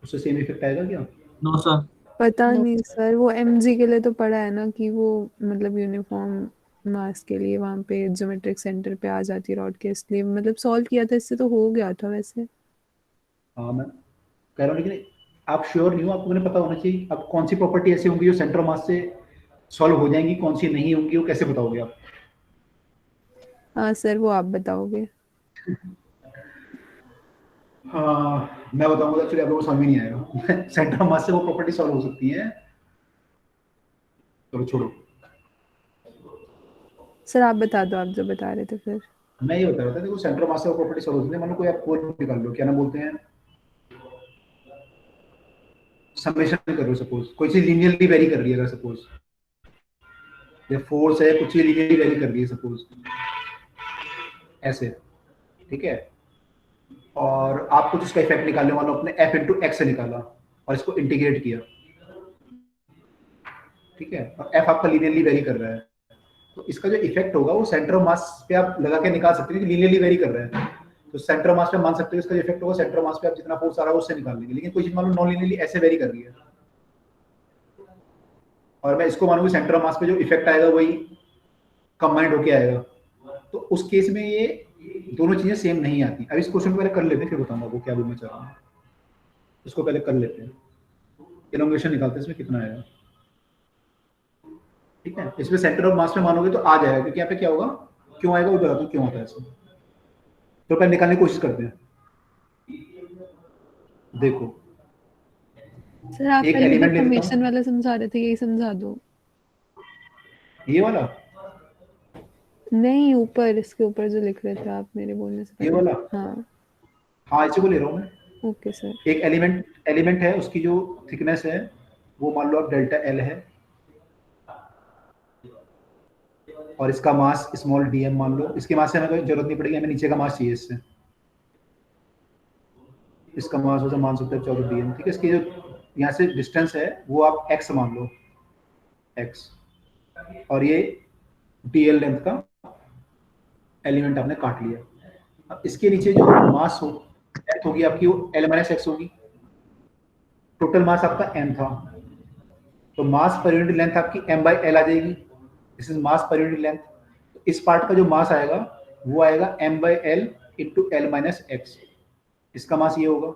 उससे सेम इफेक्ट आएगा क्या? No sir. पता No. नहीं सर, वो mg के लिए तो पढ़ा है ना कि वो मतलब यूनिफॉर्म मास के लिए वहां पे ज्योमेट्रिक सेंटर पे आ जाती है रॉड के, इसलिए मतलब सॉल्व किया था, इससे तो हो गया था वैसे। हाँ मैं कह रहा हूँ, लेकिन आप श्योर नहीं हो, आपको मैंने पता होना चाहिए। अब कौन सी प्रॉपर्टी ऐसी होंगी जो सेंटर मास से सॉल्व हो जाएंगी, कौन सी नहीं होंगी, वो कैसे बताओगे आप? हाँ सर, वो आप बताओगे। हाँ मैं बताऊंगा, एक्चुअली आप लोगों को समझ में नहीं आएगा। सेंटर मास से वो प्रॉपर्टी सॉल्व हो सकती है। चलो छोड़ो, सर आप बता दो, आप जो बता रहे थे फिर। मैं ये बता रहा था, देखो सेंटर मास से वो प्रॉपर्टी सॉल्व हो सकती है। मान लो कोई आप कोड निकाल लो, क्या ना बोलते हैं, समेशन कर लो। सपोज कोई चीज लीनियरली वेरी कर रही है, अगर सपोज ये फोर्स है, कुछ चीज लीनियरली वेरी कर रही है सपोज ऐसे, ठीक है, और आपको जिसका इफेक्ट निकालने वाला आपने एफ इंटू एक्स से निकाला और इसको इंटीग्रेट किया, ठीक है, और एफ आपका लीनियरली वेरी कर रहा है, तो इसका जो इफेक्ट होगा वो सेंटर ऑफ मास पे आप लगा के निकाल सकते हैं कि लीनियरली वेरी कर रहा है, तो सेंटर मास पे मान सकते हो इसका जो इफेक्ट होगा सेंटर मास पे आप जितना फोर्स आ रहा है उससे निकाल लेंगे। लेकिन कोई चीज मान लो नॉन लीनियरली ऐसे वेरी कर रही है और मैं इसको मानूंगी सेंटर ऑफ मास पे जो इफेक्ट आएगा वही कंबाइंड होके आएगा, तो उस केस में ये दोनों चीजें सेम नहीं आती। अब इस क्वेश्चन को पहले कर लेते हैं, फिर बताऊंगा वो क्या बोलना चाह रहा हूँ। इसको पहले कर लेते हैं, इलोंगेशन निकालते हैं इसमें कितना आएगा, ठीक है। इसमें सेंटर ऑफ मास में मानोगे तो आ जाएगा, क्योंकि यहाँ पे क्या होगा, क्यों आएगा वो बता दूं क्यों होता है इसमें। तो पहले निकालने की कोशिश करते हैं। देखो सर आप एक पहले जो एलिमेंट ले लेता समेशन वाला समझा रहे थे, यही समझा दो। हूँ, ये वाला, नहीं, ऊपर इसके ऊपर जो लिख रहे थे आप मेरे बोलने से ये पहले। वाला, हाँ हाँ इसी को ले रहा हूँ मैं। Okay sir. एक एलिमेंट है, उसकी जो थिकनेस है वो मान लो आप डेल्टा एल है, और इसका मास स्मॉल डीएम मान लो। इसके मास से हमें कोई जरूरत नहीं पड़ेगी, हमें नीचे का मास चाहिए इससे। इसका मास वैसे मान सकते हैं 14 डीएम, ठीक है। इसकी जो यहाँ से डिस्टेंस है वो आप एक्स मान लो, एक्स, और ये डीएल लेंथ का एलिमेंट आपने काट लिया। अब इसके नीचे जो मास हो लेंथ होगी आपकी वो एल माइनस एक्स होगी। टोटल मास आपका एम था, तो मास पर यूनिट लेंथ आपकी एम बाई एल आ जाएगी। This is mass per unit length. तो इस पार्ट का जो मास आएगा वो आएगा M by L into L minus X. इसका मास ये होगा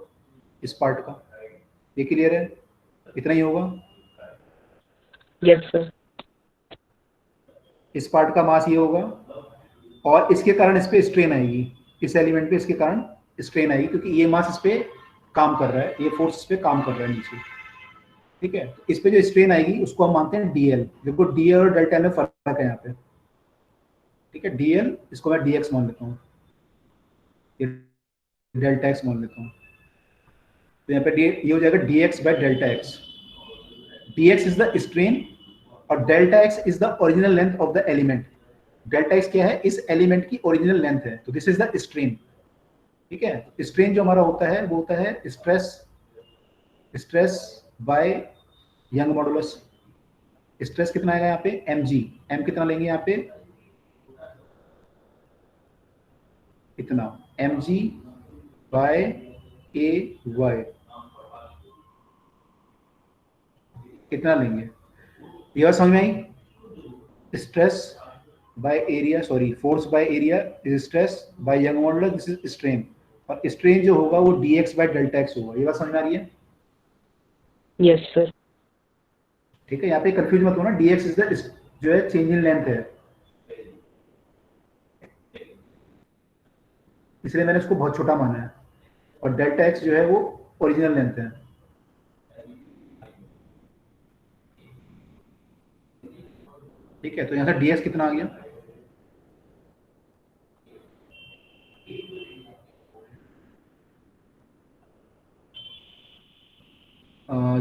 इस पार्ट का। ये क्लियर है? इतना ही होगा। Yes sir. इस पार्ट का मास ये होगा, और इसके कारण इस पे स्ट्रेन आएगी, इस एलिमेंट पे इसके कारण स्ट्रेन आएगी, क्योंकि ये मास इस पे काम कर रहा है, ये फोर्स इस पे काम कर रहा है नीचे, ठीक है। इस पे जो स्ट्रेन आएगी उसको हम मानते हैं डीएल। देखो डीएल और डेल्टा में फर्क है यहाँ पे, ठीक है। डीएल इसको मैं डीएक्स मान लेता हूँ, डेल्टा एक्स मान लेता हूँ, तो यहाँ पे ये हो जाएगा dx by delta X. dx is the strain और delta X is the original length of the element. Delta X क्या है? इस एलिमेंट की ओरिजिनल लेंथ है, तो दिस इज द स्ट्रेन, ठीक है। स्ट्रेन जो हमारा होता है वो होता है stress by Young modulus. Stress कितना आएगा यहाँ पे? mg। m कितना लेंगे यहाँ पे? इतना mg बाय a y, कितना लेंगे? ये बात समझ में आई? Stress by area, sorry force by area is stress by Young modulus, this is strain, और स्ट्रेन जो होगा वो dx बाय डेल्टा एक्स होगा। ये बात समझ में आ रही है? Yes sir. ठीक है, यहाँ पे कंफ्यूज मत हो ना, dx इज द जो है चेंज इन लेंथ है, इसलिए मैंने इसको बहुत छोटा माना है, और डेल्टा x जो है वो ओरिजिनल लेंथ है। ठीक है, तो यहाँ से dx कितना आ गया,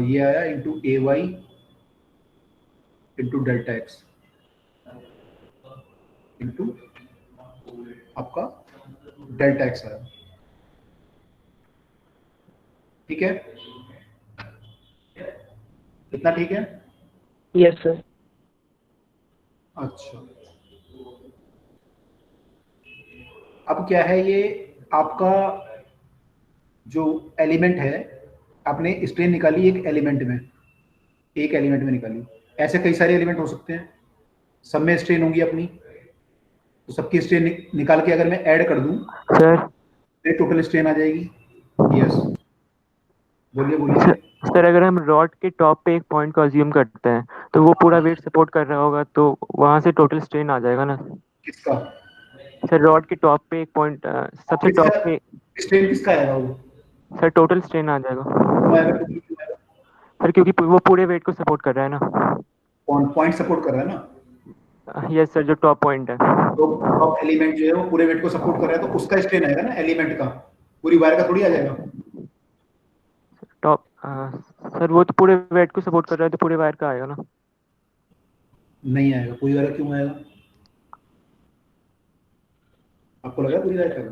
ये आया into A Y into delta X into आपका डेल्टा एक्स आया। ठीक है, इतना ठीक है? Yes sir. अच्छा, अब क्या है, ये आपका जो एलिमेंट है, आपने स्ट्रेन निकाली एक एलिमेंट में, एक एलिमेंट में निकाली, ऐसे कई सारे एलिमेंट हो सकते हैं, सब में स्ट्रेन होंगी अपनी, तो सबकी स्ट्रेन निकाल के अगर मैं ऐड कर दूं सर तो टोटल स्ट्रेन आ जाएगी। यस, बोलिए बोलिए। सर अगर हम रॉड के टॉप पे एक पॉइंट को अज्यूम करते हैं तो वो पूरा वेट सपोर्ट कर रहा होगा, तो वहां से टोटल स्ट्रेन आ जाएगा ना? किसका? सर रॉड के टॉप पे एक पॉइंट, सबसे टॉप पे स्ट्रेन किसका आएगा वो? सर टोटल स्ट्रेन आ जाएगा क्यों आएगा? टोटल क्यों आएगा? सर, क्योंकि वो पूरे वेट को सपोर्ट कर रहा है ना। पॉइंट सपोर्ट कर रहा है ना? यस सर, जो टॉप पॉइंट है, तो टॉप एलिमेंट जो है वो पूरे वेट को सपोर्ट कर रहा है, तो उसका स्ट्रेन आएगा ना, एलिमेंट का, पूरी वायर का थोड़ी आ जाएगा। टॉप सर वो तो पूरे वेट को सपोर्ट कर रहा है, तो पूरे वायर का आएगा ना? नहीं आएगा, पूरी वायर का क्यों आएगा? आपको लगा पूरी वायर का?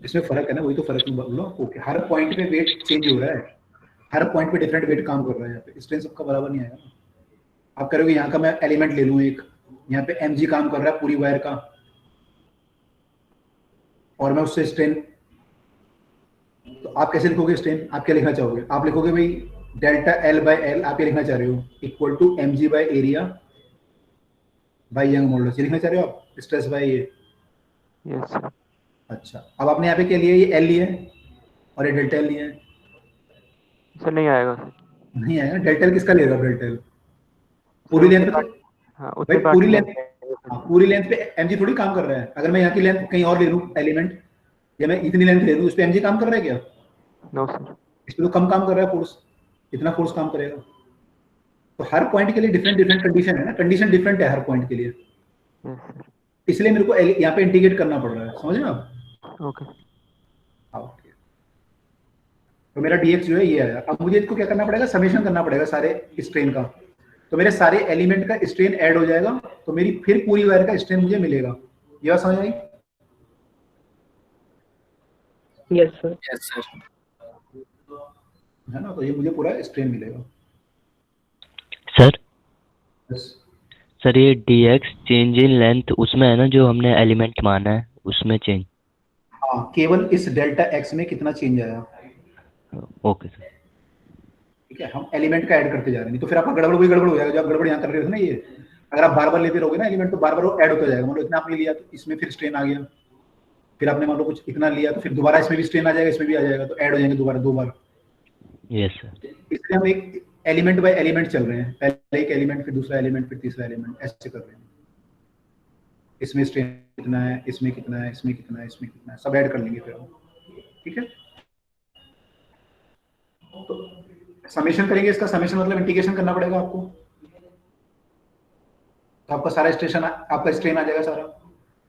इसमें फर्क है ना, वही तो फर्क में बोलो। ओके, हर पॉइंट पे वेट चेंज हो रहा है, हर पॉइंट पे डिफरेंट वेट काम कर रहा है, यहाँ पे स्ट्रेन सबका बराबर नहीं आएगा ना। आप करोगे यहाँ का मैं एलिमेंट ले लूँ एक, यहाँ पे mg काम कर रहा है पूरी वायर का, और मैं उससे स्ट्रेन, तो आप कैसे लिखोगे स्ट्रेन? आप क्या लिखना चाहोगे? आप लिखोगे भाई डेल्टा एल बाय एल, आप ये लिखना चाह रहे हो, equal to mg by area by Young modulus, ये लिखना चाह रहे हो आप, स्ट्रेस बाय ये। Yes sir. अच्छा, अब आपने यहाँ पे क्या लिया, ये एल लिया है और ये डेल्टा एल लिया है। सर नहीं आएगा सर। नहीं आएगा, डेल्टा एल किसका ले रहा है? डेल्टा एल पूरी लेंथ पे, हाँ भाई उतने पूरी लेंथ, पार्ट पूरी लेंथ पे mg थोड़ी काम कर रहा है। अगर मैं यहाँ की लेंथ कहीं और ले लूँ एलिमेंट, या मैं इतनी लेंथ ले लूँ, उस पे mg काम कर रहा है क्या? No sir. इस पे तो कम काम कर रहा है फोर्स, इतना फोर्स काम करेगा। तो हर पॉइंट के लिए डिफरेंट डिफरेंट कंडीशन है ना, कंडीशन डिफरेंट है हर पॉइंट के लिए, यस सर। इसलिए मेरे को यहाँ पे इंटीग्रेट करना पड़ रहा है, समझ रहे हो आप? ओके। ओके, तो मेरा dx जो है ये आया। अब मुझे इसको क्या करना पड़ेगा, समेशन करना पड़ेगा सारे स्ट्रेन का, तो मेरे सारे एलिमेंट का स्ट्रेन ऐड हो जाएगा, तो मेरी फिर पूरी वायर का स्ट्रेन मुझे मिलेगा। ये बात समझ आई? Yes sir. Yes sir. है ना, तो ये मुझे पूरा स्ट्रेन मिलेगा। सर बस सर ये dx चेंज इन लेंथ उसमें है ना, जो हमने एलिमेंट माना है उसमें चेंज? हाँ, केवल इस डेल्टा एक्स में कितना चेंज आया। Okay sir. ठीक है, हम एलिमेंट का ऐड करते जा रहे हैं, नहीं तो फिर आपका गड़बड़ वही गड़बड़ हो जाएगा जो आप गड़बड़ यहाँ कर रहे हो ना। ये अगर आप बार बार लेते रहोगे ना एलिमेंट, तो बार बार वो ऐड होता जाएगा। मान लो इतना आपने लिया तो इसमें फिर स्ट्रेन आ गया, फिर आपने मान लो कुछ इतना लिया तो फिर दोबारा इसमें भी स्ट्रेन आ जाएगा, इसमें भी आ जाएगा, तो ऐड हो जाएंगे दोबारा 2 बार। Yes sir. इसलिए हम एक एलिमेंट बाय एलिमेंट चल रहे हैं, पहले एक एलिमेंट, फिर दूसरा एलिमेंट, फिर तीसरा एलिमेंट, ऐसे कर रहे हैं। इसमें स्ट्रेन कितना है, इसमें कितना है, इसमें कितना है, इसमें कितना है, सब ऐड कर लेंगे फिर हम। ठीक है, तो समेशन करेंगे इसका। समेशन मतलब इंटीग्रेशन करना पड़ेगा आपको, तो आपका सारा स्टेशन, आपका स्ट्रेन आ जाएगा सारा।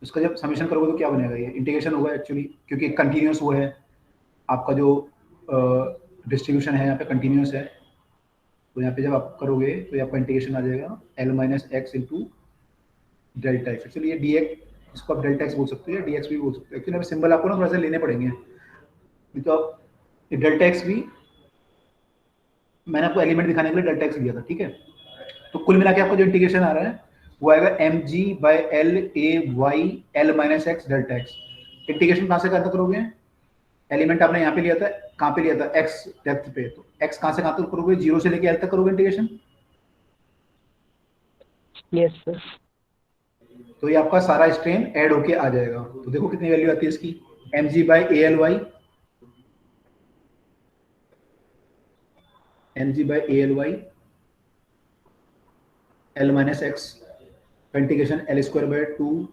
उसका जब समेशन करोगे तो क्या बनेगा, ये इंटीग्रेशन होगा एक्चुअली, क्योंकि कंटिन्यूस वो है आपका जो डिस्ट्रीब्यूशन है यहाँ पे कंटिन्यूस है। तो यहाँ पे जब आप करोगे तो आपका इंटीग्रेशन आ जाएगा L minus x into delta x. Actually ये dx, इसको आप डेल्टा एक्स बोल सकते हो या dx भी बोल सकते हो। एक्चुअली सिंबल आपको ना थोड़ा सा लेने पड़ेंगे, तो आप डेल्टा एक्स भी, मैंने आपको एलिमेंट दिखाने के लिए डेल्टा एक्स लिया था। ठीक है, तो कुल मिला के आपका जो इंटीग्रेशन आ रहा है वो आएगा mg by L A Y L minus X delta X. Integration कहाँ से कहाँ तक करोगे? एलिमेंट आपने यहाँ पे लिया था, कहाँ पे लिया था? x डेप्थ पे, तो x कहाँ से कहाँ तक करोगे? 0 से लेके l तक करोगे इंटीग्रेशन। Yes sir. तो ये आपका सारा स्ट्रेन ऐड होके आ जाएगा। तो देखो कितनी वैल्यू आती है इसकी, mg by A L Y mg by ALy L minus X integration L square by 2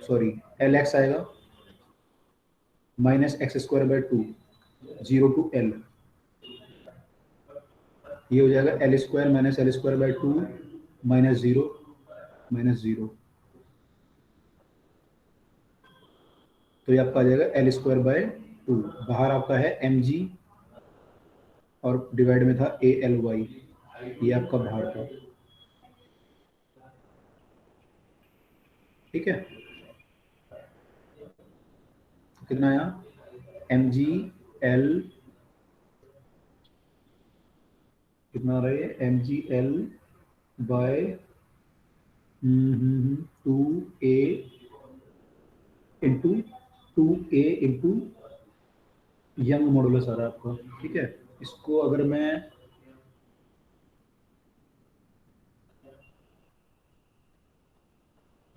sorry LX आएगा minus X square by 2 0 to L, ये हो जाएगा L square minus L square by 2 minus 0 minus 0, तो ये आपका आ जाएगा L square by 2। बाहर आपका है mg और डिवाइड में था ALy, ये आपका बाहर था, ठीक है। कितना आया mg L कितना आ रहा है mg L by 2a into 2a into Young modulus आ रहा है आपका, ठीक है। इसको अगर मैं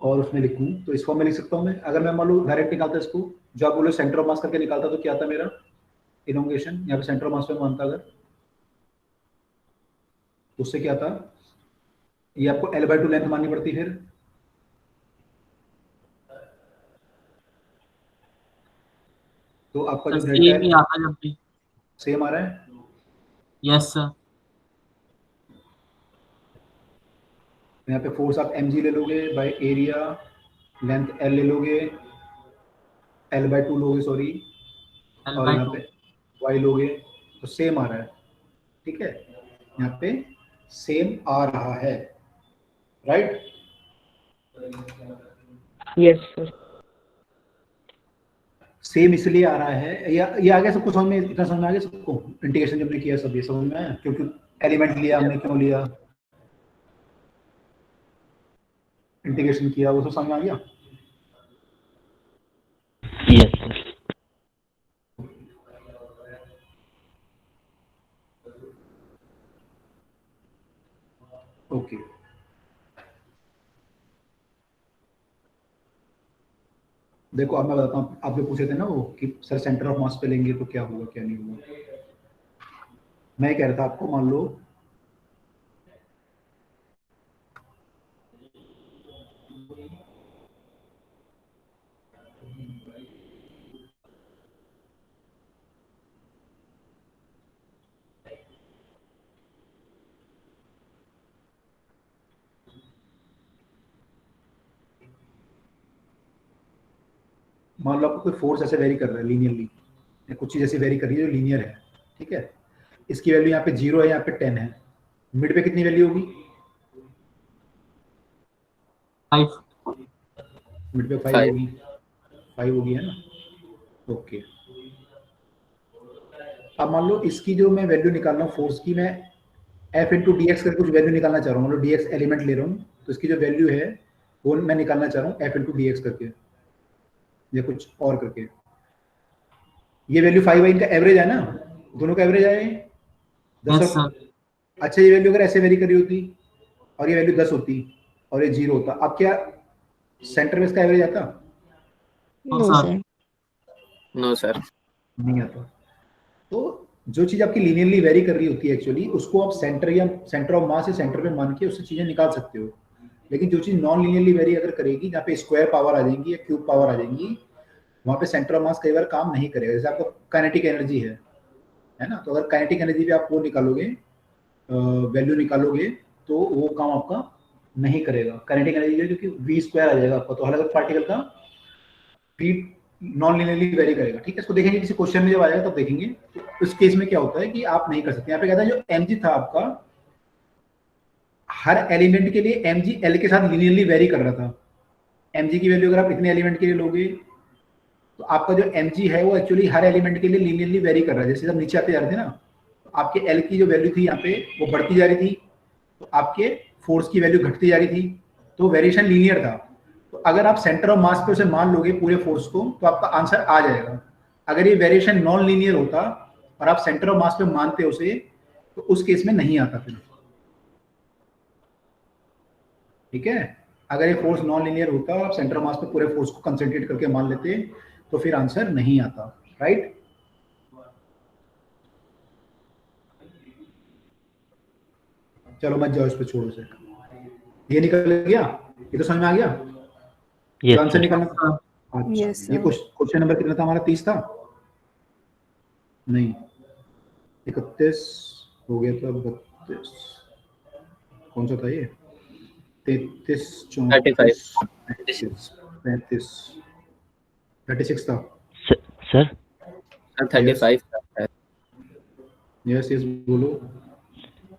और उसमें लिखूं तो इस फॉर्म में लिख सकता हूं मैं। अगर मैं मान लो डायरेक्ट निकालता इसको, जो आप बोलो सेंटर ऑफ मास करके निकालता, तो क्या था मेरा इनोंगेशन, यहाँ पे सेंटर ऑफ मास पे मानता अगर, उससे क्या था, ये आपको L/2 लेंथ माननी पड़ती, फिर तो आपका जो डेल्टा सेम ही है आता जब भी। सेम आ रहा है। Yes sir. यहाँ पे फोर्स आप mg ले लोगे बाय एरिया, लेंथ L ले लोगे, L/2 लोगे सॉरी, और यहाँ पे y लोगे, तो सेम आ रहा है, ठीक है। यहाँ पे सेम आ रहा है, राइट। Yes sir. सेम इसलिए आ रहा है, या ये आ गया सबको समझ में, इतना समझ में आ गया सबको, इंटीग्रेशन जब हमने किया सब ये समझ में आया, क्योंकि एलिमेंट लिया हमने, क्यों लिया, इंटीग्रेशन किया, वो सब समझ में आ गया। Yes sir. ओके, देखो अब मैं बताता हूँ, आप जो पूछे थे ना वो कि सर सेंटर ऑफ मास पे लेंगे तो क्या होगा क्या नहीं होगा। मैं कह रहा था आपको, मान लो आपको कोई फोर्स ऐसे वेरी कर रहा है लीनियरली, या कुछ चीज ऐसी वेरी कर रही है जो लीनियर है, ठीक है। इसकी वैल्यू यहाँ पे 0 है, यहाँ पे 10 है, मिड पे कितनी वैल्यू होगी, 5। मिड पे 5 होगी, 5 होगी, है ना। ओके, अब मान लो इसकी जो मैं वैल्यू निकाल रहा हूँ फोर्स की, मैं F इंटू डी एक्स करके कुछ वैल्यू निकालना चाह रहा हूँ, मतलब डी एक्स एलिमेंट ले रहा हूँ, तो इसकी जो वैल्यू है वो मैं निकालना चाह रहा हूँ F इंटू डी एक्स करके, या कुछ और करके। ये वैल्यू 5 है, इनका एवरेज है ना, दोनों का एवरेज आए 10। Yes sir. अच्छा, ये वैल्यू अगर ऐसे वेरी करी होती और ये वैल्यू 10 होती और ये 0 होता, अब क्या सेंटर में इसका एवरेज आता? No sir. No sir. नहीं आता। तो जो चीज आपकी लीनियरली वेरी कर रही होती है एक्चुअली, उसको आप सेंटर या सेंटर ऑफ मास या सेंटर पे मान के उससे चीजें निकाल सकते हो। लेकिन जो चीज नॉन लीनियरली वेरी अगर करेगी, जहाँ पे स्क्वायर पावर आ जाएंगी या क्यूब पावर आ जाएंगी, वहां पे सेंटर ऑफ मास कई बार काम नहीं करेगा। जैसे आपको काइनेटिक एनर्जी है ना, तो अगर काइनेटिक एनर्जी भी आप वो निकालोगे, वैल्यू निकालोगे, तो वो काम आपका नहीं करेगा काइनेटिक एनर्जी, क्योंकि v स्क्वायर आ जाएगा आपका, तो हर अगर पार्टिकल का v नॉन लीनियरली वेरी करेगा, ठीक है। इसको देखेंगे किसी क्वेश्चन में जब आएगा तब देखेंगे। तो उस केस में क्या होता है कि आप नहीं कर सकते। यहाँ पे कहता है जो mg था आपका, हर एलिमेंट के लिए mg l के साथ लीनियरली वेरी कर रहा था। mg की वैल्यू अगर आप इतने एलिमेंट के लिए लोगे, तो आपका जो mg है वो एक्चुअली हर एलिमेंट के लिए लीनियरली वेरी कर रहा है। जैसे जब नीचे आते जा रहे थे ना, तो आपके l की जो वैल्यू थी यहाँ पे वो बढ़ती जा रही थी, तो आपके फोर्स की वैल्यू घटती जा रही थी, तो वेरिएशन लीनियर था। तो अगर आप सेंटर ऑफ मास पे उसे मान लोगे पूरे फोर्स को, तो आपका आंसर आ जाएगा। अगर ये वेरिएशन नॉन लीनियर होता और आप सेंटर ऑफ मास पे मानते उसे, तो उस केस में नहीं आता फिर, ठीक है। अगर ये फोर्स नॉन लीनियर होता और आप सेंटर ऑफ मास पे पूरे फोर्स को कंसंट्रेट करके मान लेते, तो फिर आंसर नहीं आता, राइट। चलो मत जाओ इस पे, छोड़ो से। ये निकल गया, ये तो समझ में आ गया। Yes answer sir. निकालना था। अच्छा, Yes, ये sir. क्वेश्चन नंबर कितना था हमारा? 30 था नहीं, 31 हो गया था, 32 कौन सा था ये? 33, 34, 35, 36 था। सर 35 है। यस यस बोलो।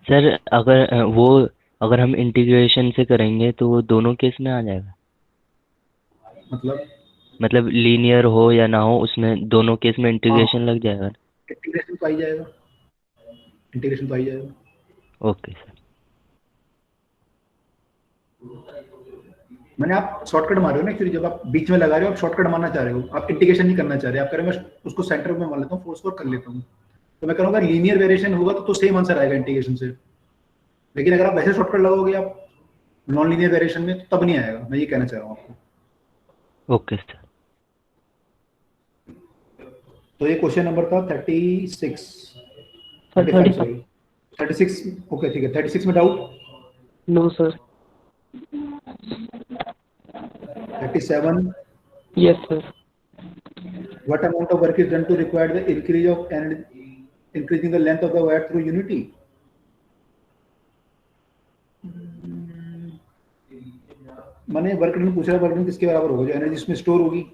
सर अगर हम इंटीग्रेशन से करेंगे तो वो दोनों केस में आ जाएगा, मतलब लीनियर हो या ना हो, उसमें दोनों केस में इंटीग्रेशन लग जाएगा। इंटीग्रेशन तो आ ही जाएगा, इंटीग्रेशन तो आ ही जाएगा। Okay sir. मैंने, आप शॉर्टकट मार रहे हो ना एक्चुअली, जब आप बीच में लगा रहे हो आप शॉर्टकट मारना चाह रहे हो, आप इंटीग्रेशन नहीं करना चाह रहे, आप कह रहे हो मैं उसको सेंटर में मान लेता हूँ, फोर्स को कर लेता हूँ, तो मैं करूँगा लीनियर वेरिएशन होगा तो सेम आंसर आएगा इंटीग्रेशन से। लेकिन अगर आप वैसे शॉर्टकट लगाओगे आप नॉन लीनियर वेरिएशन में, तो तब नहीं आएगा, मैं ये कहना चाह रहा हूँ आपको। Okay sir. तो ये क्वेश्चन नंबर था 36, 36। ओके ठीक है, 36 में doubt? No sir. 37, yes sir. what amount of work is done to require the increase of and increasing the length of the wire through unity? मैंने वर्क डन पूछ रहा, work done किसके बराबर होगा? जो एनर्जी इसमें स्टोर होगी,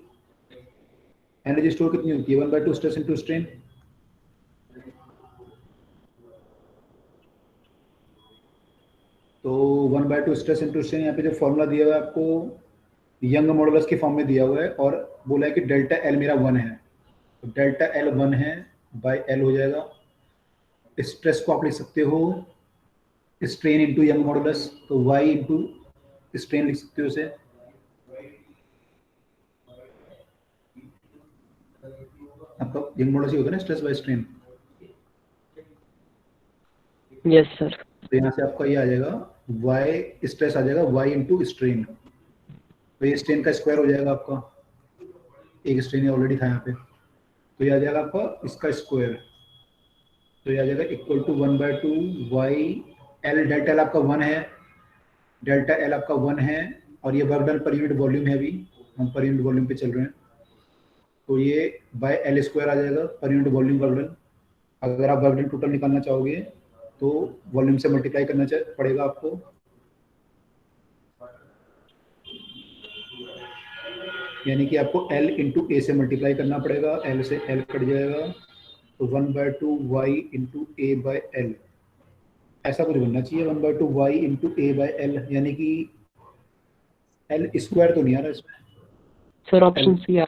energy store कितनी होती है? 1/2 स्ट्रेस इनटू स्ट्रेन। तो 1/2 स्ट्रेस इनटू स्ट्रेन, यहाँ पे जो फॉर्मूला दिया हुआ है आपको यंग मॉडुलस की फॉर्म में दिया हुआ है, और बोला है कि डेल्टा एल मेरा 1 है, तो डेल्टा एल 1 है बाय एल हो जाएगा। स्ट्रेस को आप लिख सकते हो स्ट्रेन इंटू यंग मॉडुलस, तो वाई इंटू स्ट्रेन लिख सकते हो उसे। आपका यंग मॉडुलस ही होता है ना, stress by strain. Yes sir. तो यहाँ से आपका ये आ जाएगा वाई, स्ट्रेस आ जाएगा वाई इंटू स्ट्रेन, तो ये स्ट्रेन का स्क्वायर हो जाएगा आपका, एक स्ट्रेन ऑलरेडी था यहाँ पे, तो ये आ जाएगा आपका इसका स्क्वायर, तो ये आ जाएगा equal to 1/2 Y L. Delta L आपका 1 है, डेल्टा एल आपका 1 है, और ये work done per unit volume है, अभी हम पर यूनिट वॉल्यूम पे चल रहे हैं, तो ये बाय एल स्क्वायर आ जाएगा per unit volume work done. अगर आप वर्क डन टोटल निकालना चाहोगे तो वॉल्यूम से मल्टीप्लाई करना पड़ेगा आपको, यानी कि आपको L इंटू ए से मल्टीप्लाई करना पड़ेगा, L से L कट जाएगा, तो 1/2 Y into A by L, ऐसा कुछ बनना चाहिए 1/2 Y into A by L, यानी कि एल स्क्वायर तो नहीं आ रहा इसमें सर। ऑप्शन सी है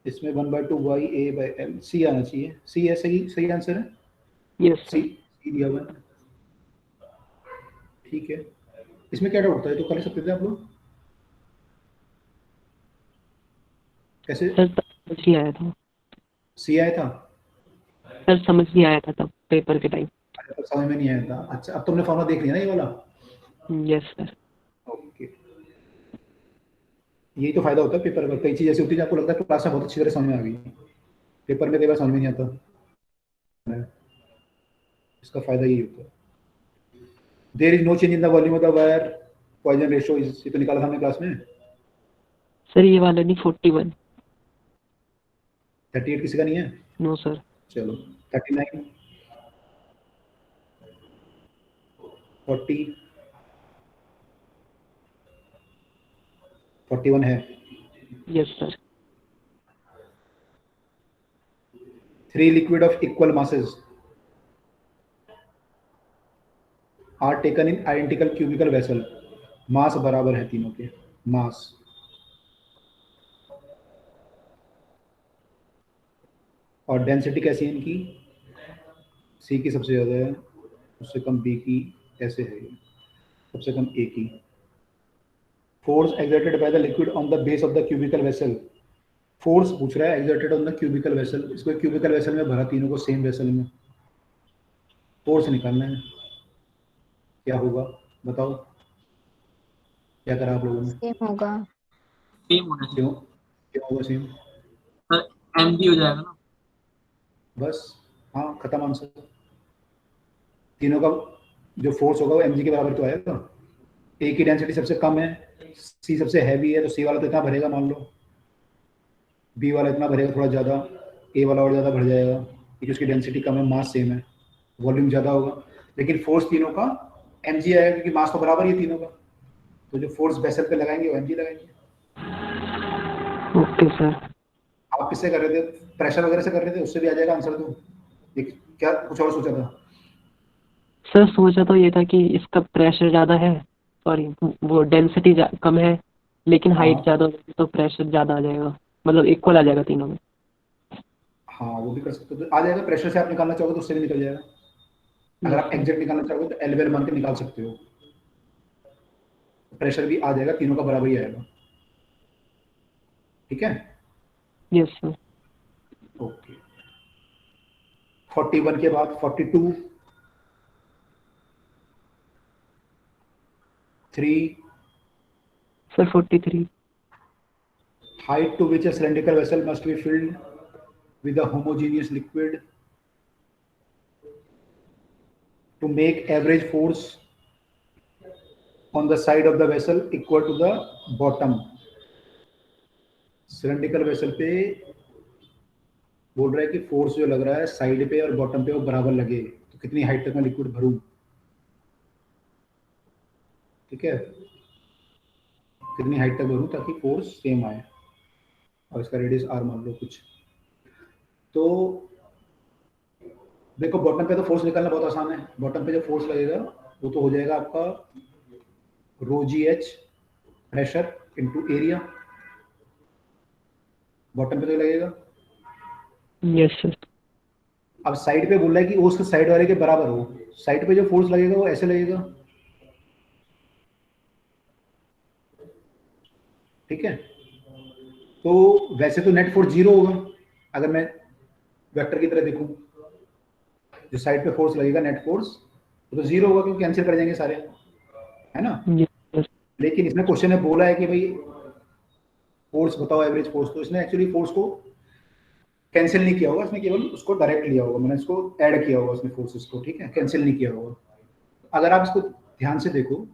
इसमें 1/2 वाई ए बाई एल, सी आना चाहिए, सी है सही, सही आंसर है। यस सी सर। दिया हुआ है, ठीक है। इसमें क्या डाउट था, ये तो कर सकते थे आप लोग, कैसे? सर समझ नहीं आया था। सी आया था सर, समझ नहीं आया था तब पेपर के टाइम। तो समझ में नहीं आया था। अच्छा, अब तुमने फॉर्मूला देख लिया ना ये वाला? Yes sir. ओके, यही तो फायदा होता है पेपर का, कई चीज ऐसी होती है आपको लगता है क्लास में बहुत अच्छी तरह समझ में आ गई, पेपर में कई बार समझ में नहीं आता, इसका फायदा यही होता है। There is no change in the volume of the wire, Poisson ratio, ये तो निकाला था हमने क्लास में। सर ये वाला नहीं, 41। 38 किसी का नहीं है? No sir. चलो 39, 40, 41 है। Yes sir. 3 liquid of equal masses are taken in identical cubical vessel, मास बराबर है तीनों के, मास। और डेंसिटी कैसी है इनकी? सी की सबसे ज्यादा है, उससे कम बी की, ऐसे है ये, सबसे कम ए की। Force exerted by the liquid on the base of the cubical vessel, force पूछ रहा है exerted on the cubical vessel, इसको क्यूबिकल वेसल में भरा तीनों को, सेम वेसल में, फोर्स निकालना है, क्या होगा बताओ, क्या करा आप लोगों ने? सेम होगा। सेम होना चाहिए क्यों क्यों होगा सेम? सर, एम भी हो जाएगा ना। बस हाँ, खत्म आंसर। तीनों का जो फोर्स होगा वो mg के बराबर तो आएगा। A की डेंसिटी सबसे कम है, C सबसे हैवी है, तो C वाला तो इतना भरेगा मान लो, B वाला इतना भरेगा थोड़ा ज़्यादा, A वाला और ज़्यादा भर जाएगा क्योंकि उसकी डेंसिटी कम है, मास सेम है, वॉल्यूम ज़्यादा होगा। लेकिन फोर्स तीनों का mg आएगा क्योंकि मास तो बराबर ही है तीनों का, तो जो फोर्स वेसल पे लगाएंगे वो mg लगाएंगे। Okay sir. आप किससे कर रहे थे, प्रेशर वगैरह से कर रहे थे, उससे भी आ जाएगा आंसर। तो क्या कुछ और सोचा था? सर सोचा तो ये था कि इसका प्रेशर ज़्यादा है, सॉरी वो डेंसिटी कम है, लेकिन हाइट ज़्यादा होगी तो प्रेशर ज़्यादा आ जाएगा, मतलब इक्वल आ जाएगा तीनों में। हाँ वो भी कर सकते हो, तो आ जाएगा। प्रेशर से आप निकालना चाहोगे तो उससे भी निकल जाएगा। अगर आप एग्जैक्ट निकालना चाहोगे तो एल मान के निकाल सकते हो, प्रेशर भी आ जाएगा, तीनों का बराबर ही आएगा। ठीक है? Yes sir. ओके, 41 के बाद 42, 3 sir 43। height to which a cylindrical vessel must be filled with a homogeneous liquid to make average force on the side of the vessel equal to the bottom। Cylindrical vessel पे बोल रहा है कि force जो लग रहा है side पे और बॉटम पे वो बराबर लगे, तो कितनी हाइट तक मैं लिक्विड भरूं। ठीक है, कितनी हाइट तक भरूं ताकि फोर्स सेम आए, और इसका रेडियस आर मान लो कुछ। तो देखो बॉटम पे तो फोर्स निकालना बहुत आसान है। बॉटम पे जो फोर्स लगेगा वो तो हो जाएगा आपका rho G H pressure into area, bottom पे तो लगेगा। Yes sir. अब साइड पे बोल रहा है कि वो उसके साइड वाले के बराबर हो, साइड पे जो फोर्स लगेगा वो ऐसे लगेगा। ठीक है, तो वैसे तो नेट फोर्स 0 होगा अगर मैं वेक्टर की तरह देखूं, जो साइड पे फोर्स लगेगा नेट फोर्स तो 0 होगा क्योंकि कैंसिल कर जाएंगे सारे, है ना। लेकिन इसमें क्वेश्चन है बोला है कि भाई फोर्स बताओ एवरेज फोर्स, तो इसने एक्चुअली फोर्स को कैंसिल नहीं किया होगा, इसने केवल उसको डायरेक्ट लिया होगा, मैंने इसको ऐड किया होगा उसने फोर्सेस को। ठीक है, कैंसिल नहीं किया होगा। अगर आप इसको ध्यान से देखो,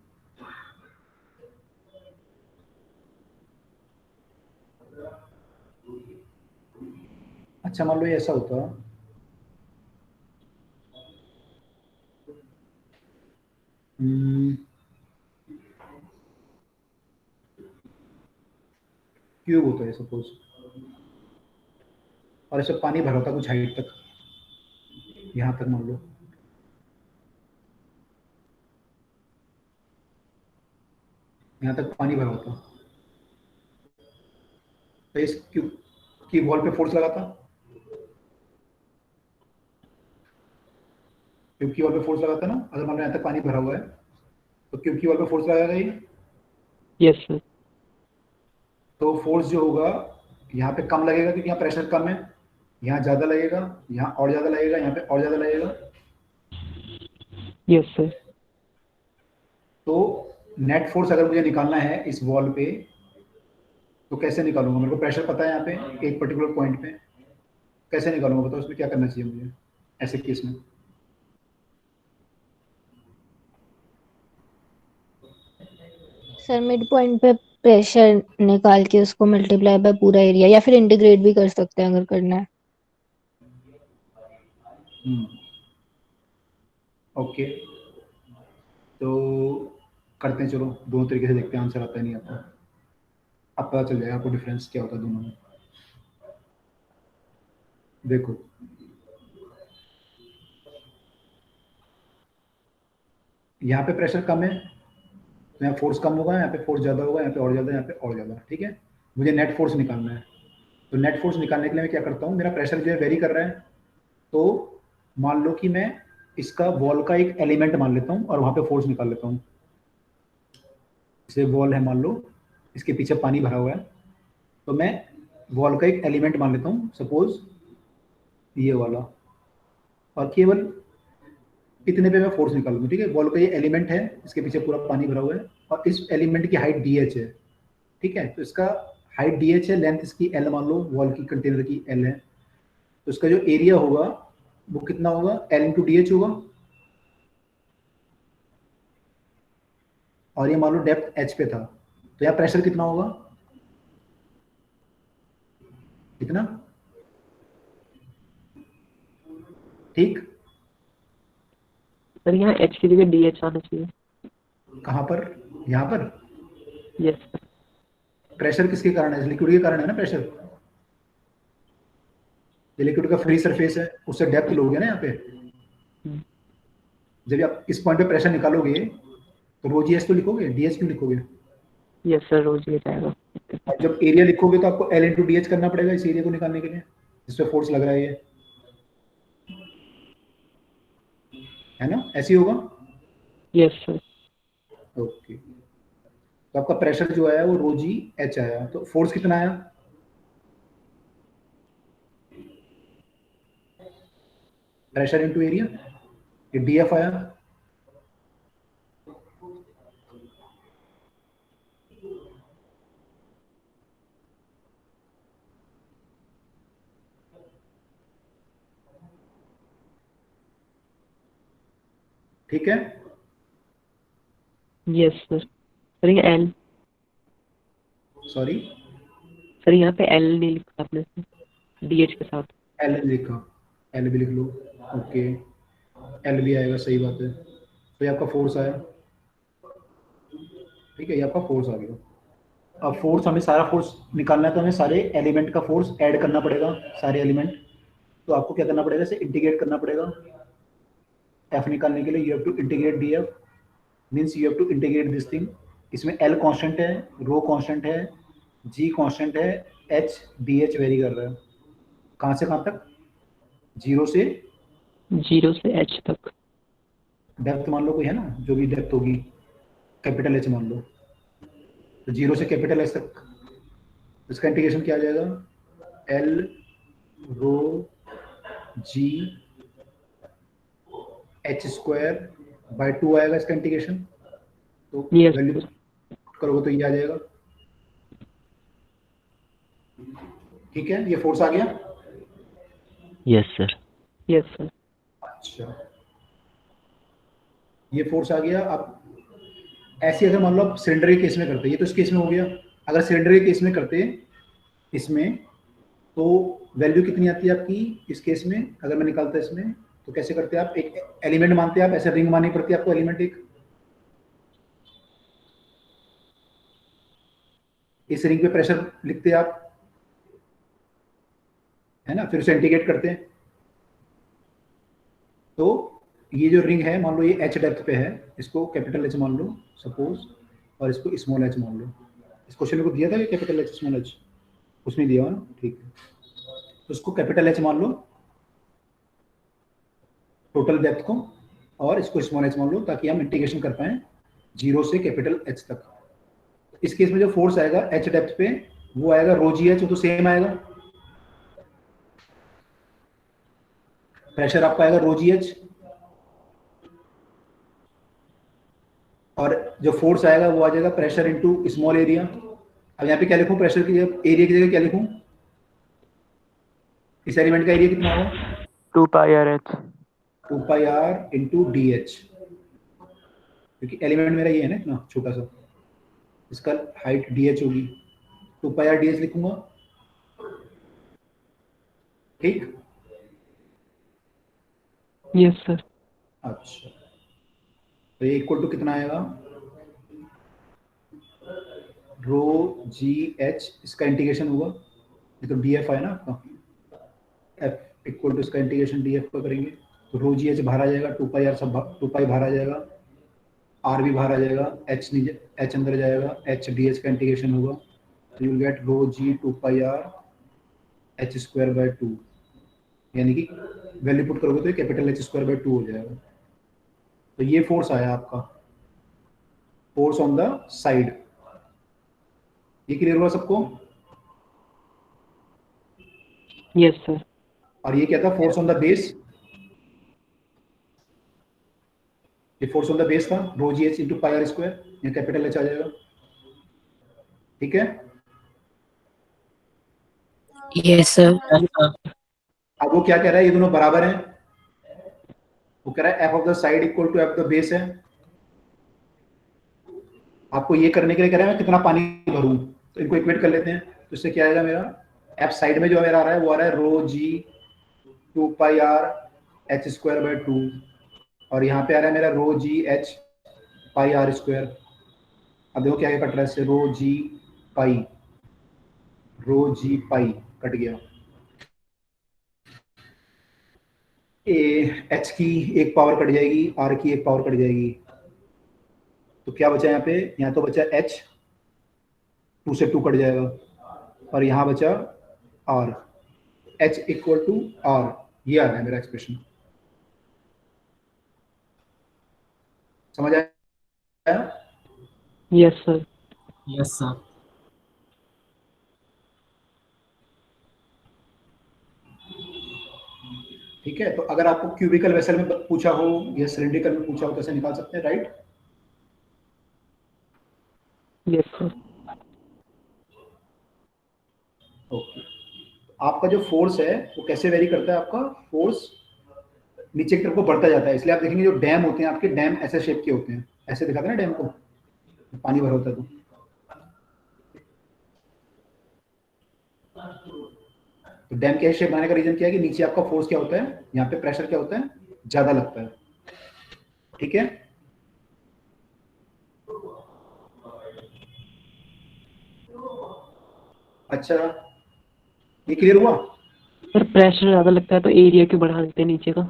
अच्छा मान लो ये ऐसा होता, क्यूब होता है सपोज, और ऐसे पानी भरा होता कुछ हाइट तक, यहां तक मान लो, यहां तक पानी भरा होता, तो इस क्यूब की वॉल पे फोर्स लगाता, क्यूब की वॉल पे फोर्स लगाता ना। अगर मान लो यहाँ तक पानी भरा हुआ है तो क्यूब की वॉल पे फोर्स लगाएगा ये। Yes sir. तो फोर्स जो होगा यहाँ पे कम लगेगा क्योंकि यहाँ प्रेशर कम है, यहाँ ज्यादा लगेगा, यहाँ और ज्यादा लगेगा, यहाँ पे और ज्यादा लगेगा। Yes sir. तो नेट फोर्स अगर मुझे निकालना है इस वॉल पे तो कैसे निकालूंगा? मेरे को प्रेशर पता है यहाँ पे एक पर्टिकुलर पॉइंट पे, कैसे निकालूंगा बताओ? उसमें क्या करना चाहिए मुझे ऐसे केस में? सर मिड पॉइंट पे प्रेशर निकाल के उसको मल्टीप्लाई बाय पूरा एरिया, या फिर इंटीग्रेट भी कर सकते हैं अगर करना है। ओके, तो करते हैं, चलो दोनों तरीके से देखते हैं, आंसर आता है नहीं आता। अब पता चल जाएगा आपको डिफरेंस क्या होता है दोनों में। देखो यहाँ पे प्रेशर कम है तो यहाँ फोर्स कम होगा, यहाँ पे फोर्स ज्यादा होगा, यहाँ पे और ज्यादा, यहाँ पे और ज्यादा। ठीक है, मुझे नेट फोर्स निकालना है, तो नेट फोर्स निकालने के लिए मैं क्या करता हूँ, मेरा प्रेशर जो है वेरी कर रहा है, तो मान लो कि मैं इसका वॉल का एक एलिमेंट मान लेता हूँ और वहां पे फोर्स निकाल लेता हूँ। जैसे वॉल है मान लो, इसके पीछे पानी भरा हुआ है, तो मैं वॉल का एक एलिमेंट मान लेता हूँ सपोज ये वाला, और केवल इतने पे मैं फोर्स निकाल लूँ। ठीक है, वॉल का ये एलिमेंट है, इसके पीछे पूरा पानी भरा हुआ है और इस एलिमेंट की हाइट डी है। ठीक है, तो इसका हाइट डी है, लेंथ इसकी एल मान लो, वॉल की कंटेनर की एल है, तो इसका जो एरिया होगा वो कितना होगा, एल इंटू डी एच होगा। और ये मान लो डेप्थ h पे था, तो यहाँ प्रेशर कितना होगा? कितना? ठीक, सर यहाँ एच की जगह डी एच आना चाहिए। कहाँ पर? यहाँ पर यस सर। प्रेशर किसके कारण है? लिक्विड के कारण है ना प्रेशर। ये लिक्विड का फ्री सरफेस है, उससे डेप्थ लोगे ना यहाँ पे। जब आप इस पॉइंट पे प्रेशर निकालोगे तो रो जी एस तो लिखोगे, डी एच क्यों लिखोगे? यस सर, रोज ये जाएगा। और जब एरिया लिखोगे तो आपको एल इंटू डी एच करना पड़ेगा इस एरिया को निकालने के लिए जिसपे फोर्स लग रहा है, ये है ना, ऐसे ही होगा। Yes sir. ओके, तो आपका प्रेशर जो आया वो रो जी एच आया, तो फोर्स कितना आया? प्रेशर इंटू एरिया, ये डी एफ आया। ठीक है, यस सर। सर ये एल, सॉरी सर यहाँ पे एल नहीं लिखा आपने डी एच के साथ। एल लिखा, एल भी लिख लो। ओके, एल भी आएगा, सही बात है। तो ये आपका फोर्स आया, ठीक है, ये आपका फोर्स आ गया। अब फोर्स, हमें सारा फोर्स निकालना है तो हमें सारे एलिमेंट का फोर्स ऐड करना पड़ेगा, सारे एलिमेंट। तो आपको क्या करना पड़ेगा, इसे इंटीग्रेट करना पड़ेगा। एफ निकालने के लिए you have to integrate D F, means you have to integrate this thing. इसमें एल कांस्टेंट है, रो कांस्टेंट है, जी कांस्टेंट है, एच डी एच वेरी कर रहा है। कहाँ से कहाँ तक? जीरो से एच तक। डेप्थ मान लो कोई है ना, जो भी डेप्थ होगी, कैपिटल एच मान लो, तो जीरो से कैपिटल एच तक। इसका इंटीग्रेशन क्या आ जाएगा? L rho G H square by 2 आएगा इसका इंटीग्रेशन। तो Yes, वैल्यू करोगे तो ये आ जाएगा। ठीक है, ये फोर्स आ गया। Yes sir. Yes sir. अच्छा, ये फोर्स आ गया। अब ऐसे अगर मान लो आप सिलेंडर के केस में करते, ये तो इस केस में हो गया। अगर सिलेंडर के केस में करते इसमें, तो वैल्यू कितनी आती है आपकी इस केस में? अगर मैं निकालता इसमें तो कैसे करते आप? एक एलिमेंट मानते आप, ऐसे रिंग माननी पड़ती है आपको, एलिमेंट एक। इस रिंग पे प्रेशर लिखते आप, है ना, फिर उसे इंटीग्रेट करते हैं। तो ये जो रिंग है, मान लो ये एच डेप्थ पे है, इसको कैपिटल एच मान लो सपोज, और इसको स्मॉल एच मान लो। इस क्वेश्चन में को दिया था कि कैपिटल एच स्मॉल एच, उसमें दिया हुआ ना, ठीक है। तो इसको कैपिटल एच मान लो टोटल डेप्थ को, और इसको स्मॉल एच मान लो, ताकि हम इंटीग्रेशन कर पाए जीरो से कैपिटल एच तक। इस केस में जो फोर्स आएगा एच डेप्थ पे, वो आएगा रो जी एच, तो सेम आएगा। प्रेशर आपका आएगा रो जी एच, और जो फोर्स आएगा वो आ जाएगा प्रेशर इनटू स्मॉल एरिया। अब यहाँ पे क्या लिखूं? प्रेशर की जगह, एरिया की जगह क्या लिखूं? इस एलिमेंट का एरिया कितना होगा? 2 pi R H. 2 pi R into D H, क्योंकि एलिमेंट मेरा ये है ना इतना छोटा सा, इसका हाइट डी एच होगी, 2 पाई आर डी एच लिखूंगा। ठीक, यस सर। अच्छा, तो ये इक्वल टू कितना आएगा? रो जी एच, इसका इंटीग्रेशन होगा, ये तो डी एफ है ना आपका, एफ इक्वल टू इसका इंटीग्रेशन डी एफ का करेंगे तो रो जी एच बाहर आ जाएगा, 2 पाई आर सब 2 पाई बाहर आ जाएगा, आर भी बाहर आ जाएगा, एच नीचे, एच अंदर जाएगा, एच डी एच का इंटीग्रेशन होगा, तो you will get rho G 2 pi R H square by 2, यानी कि वैल्यू पुट करोगे तो ये कैपिटल एच स्क्वायर बाय 2 हो जाएगा। तो ये फोर्स आया आपका, फोर्स ऑन द साइड। ये क्लियर हुआ सबको? Yes sir. और ये क्या था? Force on the base. ये फोर्स ऑन द बेस था, rho G H into pi R square, ये कैपिटल एच आ जाएगा। ठीक है, यस सर। Yes, sir. अब वो क्या कह रहा है? ये दोनों बराबर हैं। वो कह रहा है F of the side equal to F the base है। आपको ये करने के लिए कह रहा है मैं कितना पानी भरूं, तो इनको इक्वेट कर लेते हैं। तो इससे क्या आएगा, मेरा एफ साइड में जो मेरा आ रहा है वो आ रहा है rho G 2 pi R H square by 2, और यहाँ पे आ रहा है मेरा rho G H pi R square. अब देखो क्या क्या कट रहा है इससे, रो जी पाई कट गया। ए एच की एक पावर कट जाएगी, आर की एक पावर कट जाएगी, तो क्या बचा यहाँ पे, यहाँ तो बचा एच, 2 से 2 कट जाएगा, और यहाँ बचा R, H equal to R, ये आ रहा है मेरा एक्सप्रेशन। समझ आया? Yes sir. Yes sir. ठीक है, तो अगर आपको क्यूबिकल वेसल में पूछा हो या सिलिंड्रिकल में पूछा हो तो ऐसे निकाल सकते हैं, राइट? Yes sir. ओके, आपका जो फोर्स है वो कैसे वेरी करता है, आपका फोर्स नीचे की तरफ को बढ़ता जाता है। इसलिए आप देखेंगे जो डैम होते हैं आपके, डैम ऐसे शेप के होते हैं, ऐसे दिखाते हैं ना डैम को, पानी भरा होता है तो डैम के शेप बनाने का रीजन क्या है कि नीचे आपका फोर्स क्या होता है, यहाँ पे प्रेशर क्या होता है, ज्यादा लगता है। ठीक है, अच्छा ये क्लियर हुआ? सर प्रेशर ज्यादा लगता है तो एरिया क्यों बढ़ा देते हैं नीचे का?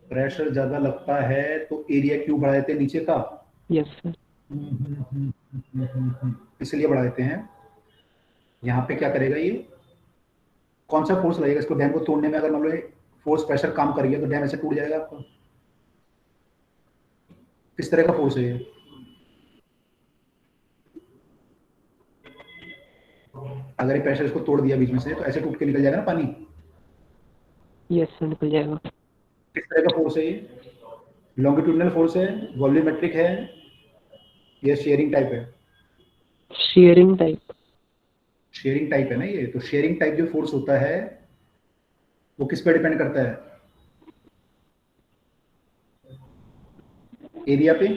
प्रेशर ज्यादा लगता है तो एरिया क्यों बढ़ा देते हैं नीचे का? Yes sir. इसलिए बढ़ा देते हैं। यहाँ पे क्या करेगा ये, कौन सा फोर्स लगेगा इसको डैम को तोड़ने में? अगर मान लो फोर्स प्रेशर काम कर गया तो डैम ऐसे टूट जाएगा आपका। किस तरह का फोर्स है ये? अगर ये प्रेशर इसको तोड़ दिया बीच में से तो ऐसे टूट के निकल जाएगा ना पानी। यस सर निकल जाएगा। किस तरह का फोर्स है ये? लॉन्गिट्यूडनल फोर्स है, वॉल्यूमेट्रिक है, या शेयरिंग टाइप है? Sharing type. शेयरिंग टाइप है ना ये। तो शेयरिंग टाइप जो फोर्स होता है वो किस पे डिपेंड करता है? एरिया पे।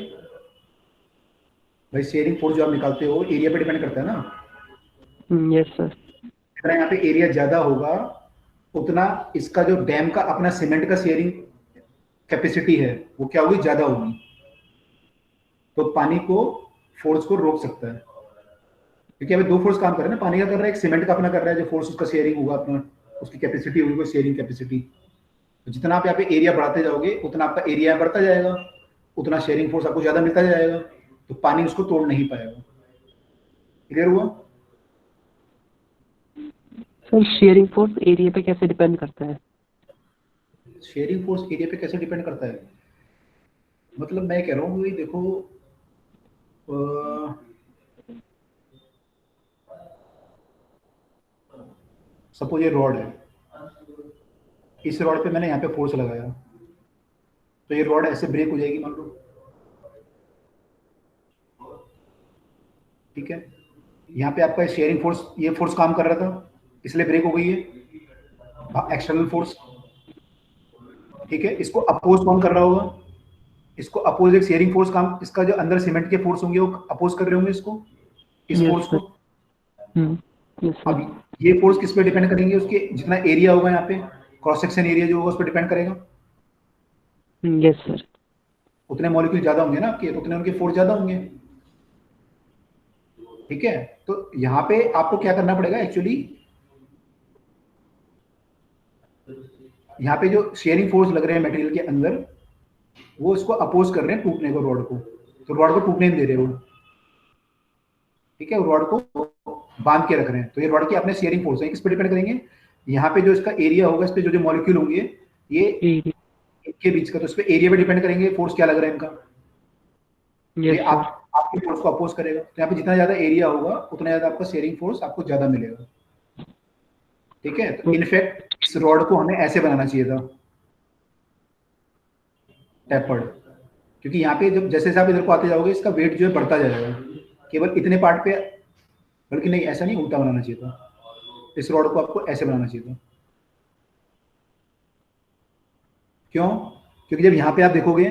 भाई शेयरिंग फोर्स जो आप निकालते हो एरिया पे डिपेंड करता है ना। Yes sir. जितना यहाँ पे एरिया ज्यादा होगा उतना इसका जो डैम का अपना सीमेंट का शेयरिंग कैपेसिटी है वो क्या होगी, ज्यादा होगी, तो पानी को फोर्स को रोक सकता है। क्योंकि अभी दो फोर्स काम कर रहे हैं ना, पानी का कर रहा है, एक सीमेंट का अपना कर रहा है, जो फोर्स उसका शेयरिंग होगा अपना, उसकी कैपेसिटी होगी वो शेयरिंग कैपेसिटी। तो जितना आप यहाँ पे एरिया बढ़ाते जाओगे उतना आपका एरिया बढ़ता जाएगा, उतना शेयरिंग फोर्स आपको ज्यादा मिलता जाएगा, तो पानी उसको तोड़ नहीं पाएगा। क्लियर हुआ? सर शेयरिंग फोर्स एरिया पे कैसे डिपेंड करता है? शेयरिंग फोर्स एरिया पे कैसे डिपेंड करता है, मतलब मैं कह रहा हूँ देखो, सपोज ये रॉड है, इस रॉड पे मैंने यहाँ पे फोर्स लगाया तो ये रॉड ऐसे ब्रेक हो जाएगी मान लो। ठीक है, यहाँ पे आपका शेयरिंग फोर्स, ये फोर्स काम कर रहा था इसलिए ब्रेक हो गई है, एक्सटर्नल फोर्स। ठीक है, इसको अपोज कौन कर रहा होगा? इसको अपोज एक शेयरिंग फोर्स काम, इसका जो अंदर सीमेंट के फोर्स होंगे वो अपोज कर रहे होंगे इसको, इस फोर्स को। अब ये फोर्स किस पे डिपेंड करेंगे, उसके जितना एरिया होगा यहाँ पे, क्रॉस सेक्शन एरिया जो होगा उस पर डिपेंड करेगा। Yes sir. उतने मॉलिक्यूल ज्यादा होंगे ना आपके, तो उतने उनके फोर्स ज्यादा होंगे। ठीक है, तो यहाँ पे आपको क्या करना पड़ेगा एक्चुअली, यहाँ पे जो शेयरिंग फोर्स लग रहे हैं मटेरियल के अंदर वो इसको अपोज कर रहे हैं टूटने को, रॉड को, तो रॉड को टूटने नहीं दे रहे वो। ठीक है, रॉड को बांध के रख रहे हैं, तो ये रॉड के अपने शेयरिंग फोर्स है, किस पे डिपेंड करेंगे, यहाँ पे जो इसका एरिया होगा, इस पे जो जो मॉलिक्यूल होंगे ये इनके बीच का, तो इस पे एरिया पे डिपेंड करेंगे फोर्स क्या लग रहा है इनका। ये आपकी फोर्स को अपोज करेगा, तो यहाँ पे जितना ज्यादा एरिया होगा उतना ज्यादा आपका शेयरिंग फोर्स आपको ज्यादा मिलेगा। ठीक है, तो इनफैक्ट इस रॉड को हमें ऐसे बनाना चाहिए था, टैपर्ड, क्योंकि यहाँ पे जब जैसे आप इधर को आते जाओगे इसका वेट जो है बढ़ता जाएगा, केवल इतने पार्ट पे, बल्कि नहीं ऐसा नहीं, उल्टा बनाना चाहिए था, इस रॉड को आपको ऐसे बनाना चाहिए था। क्यों? क्योंकि जब यहाँ पे आप देखोगे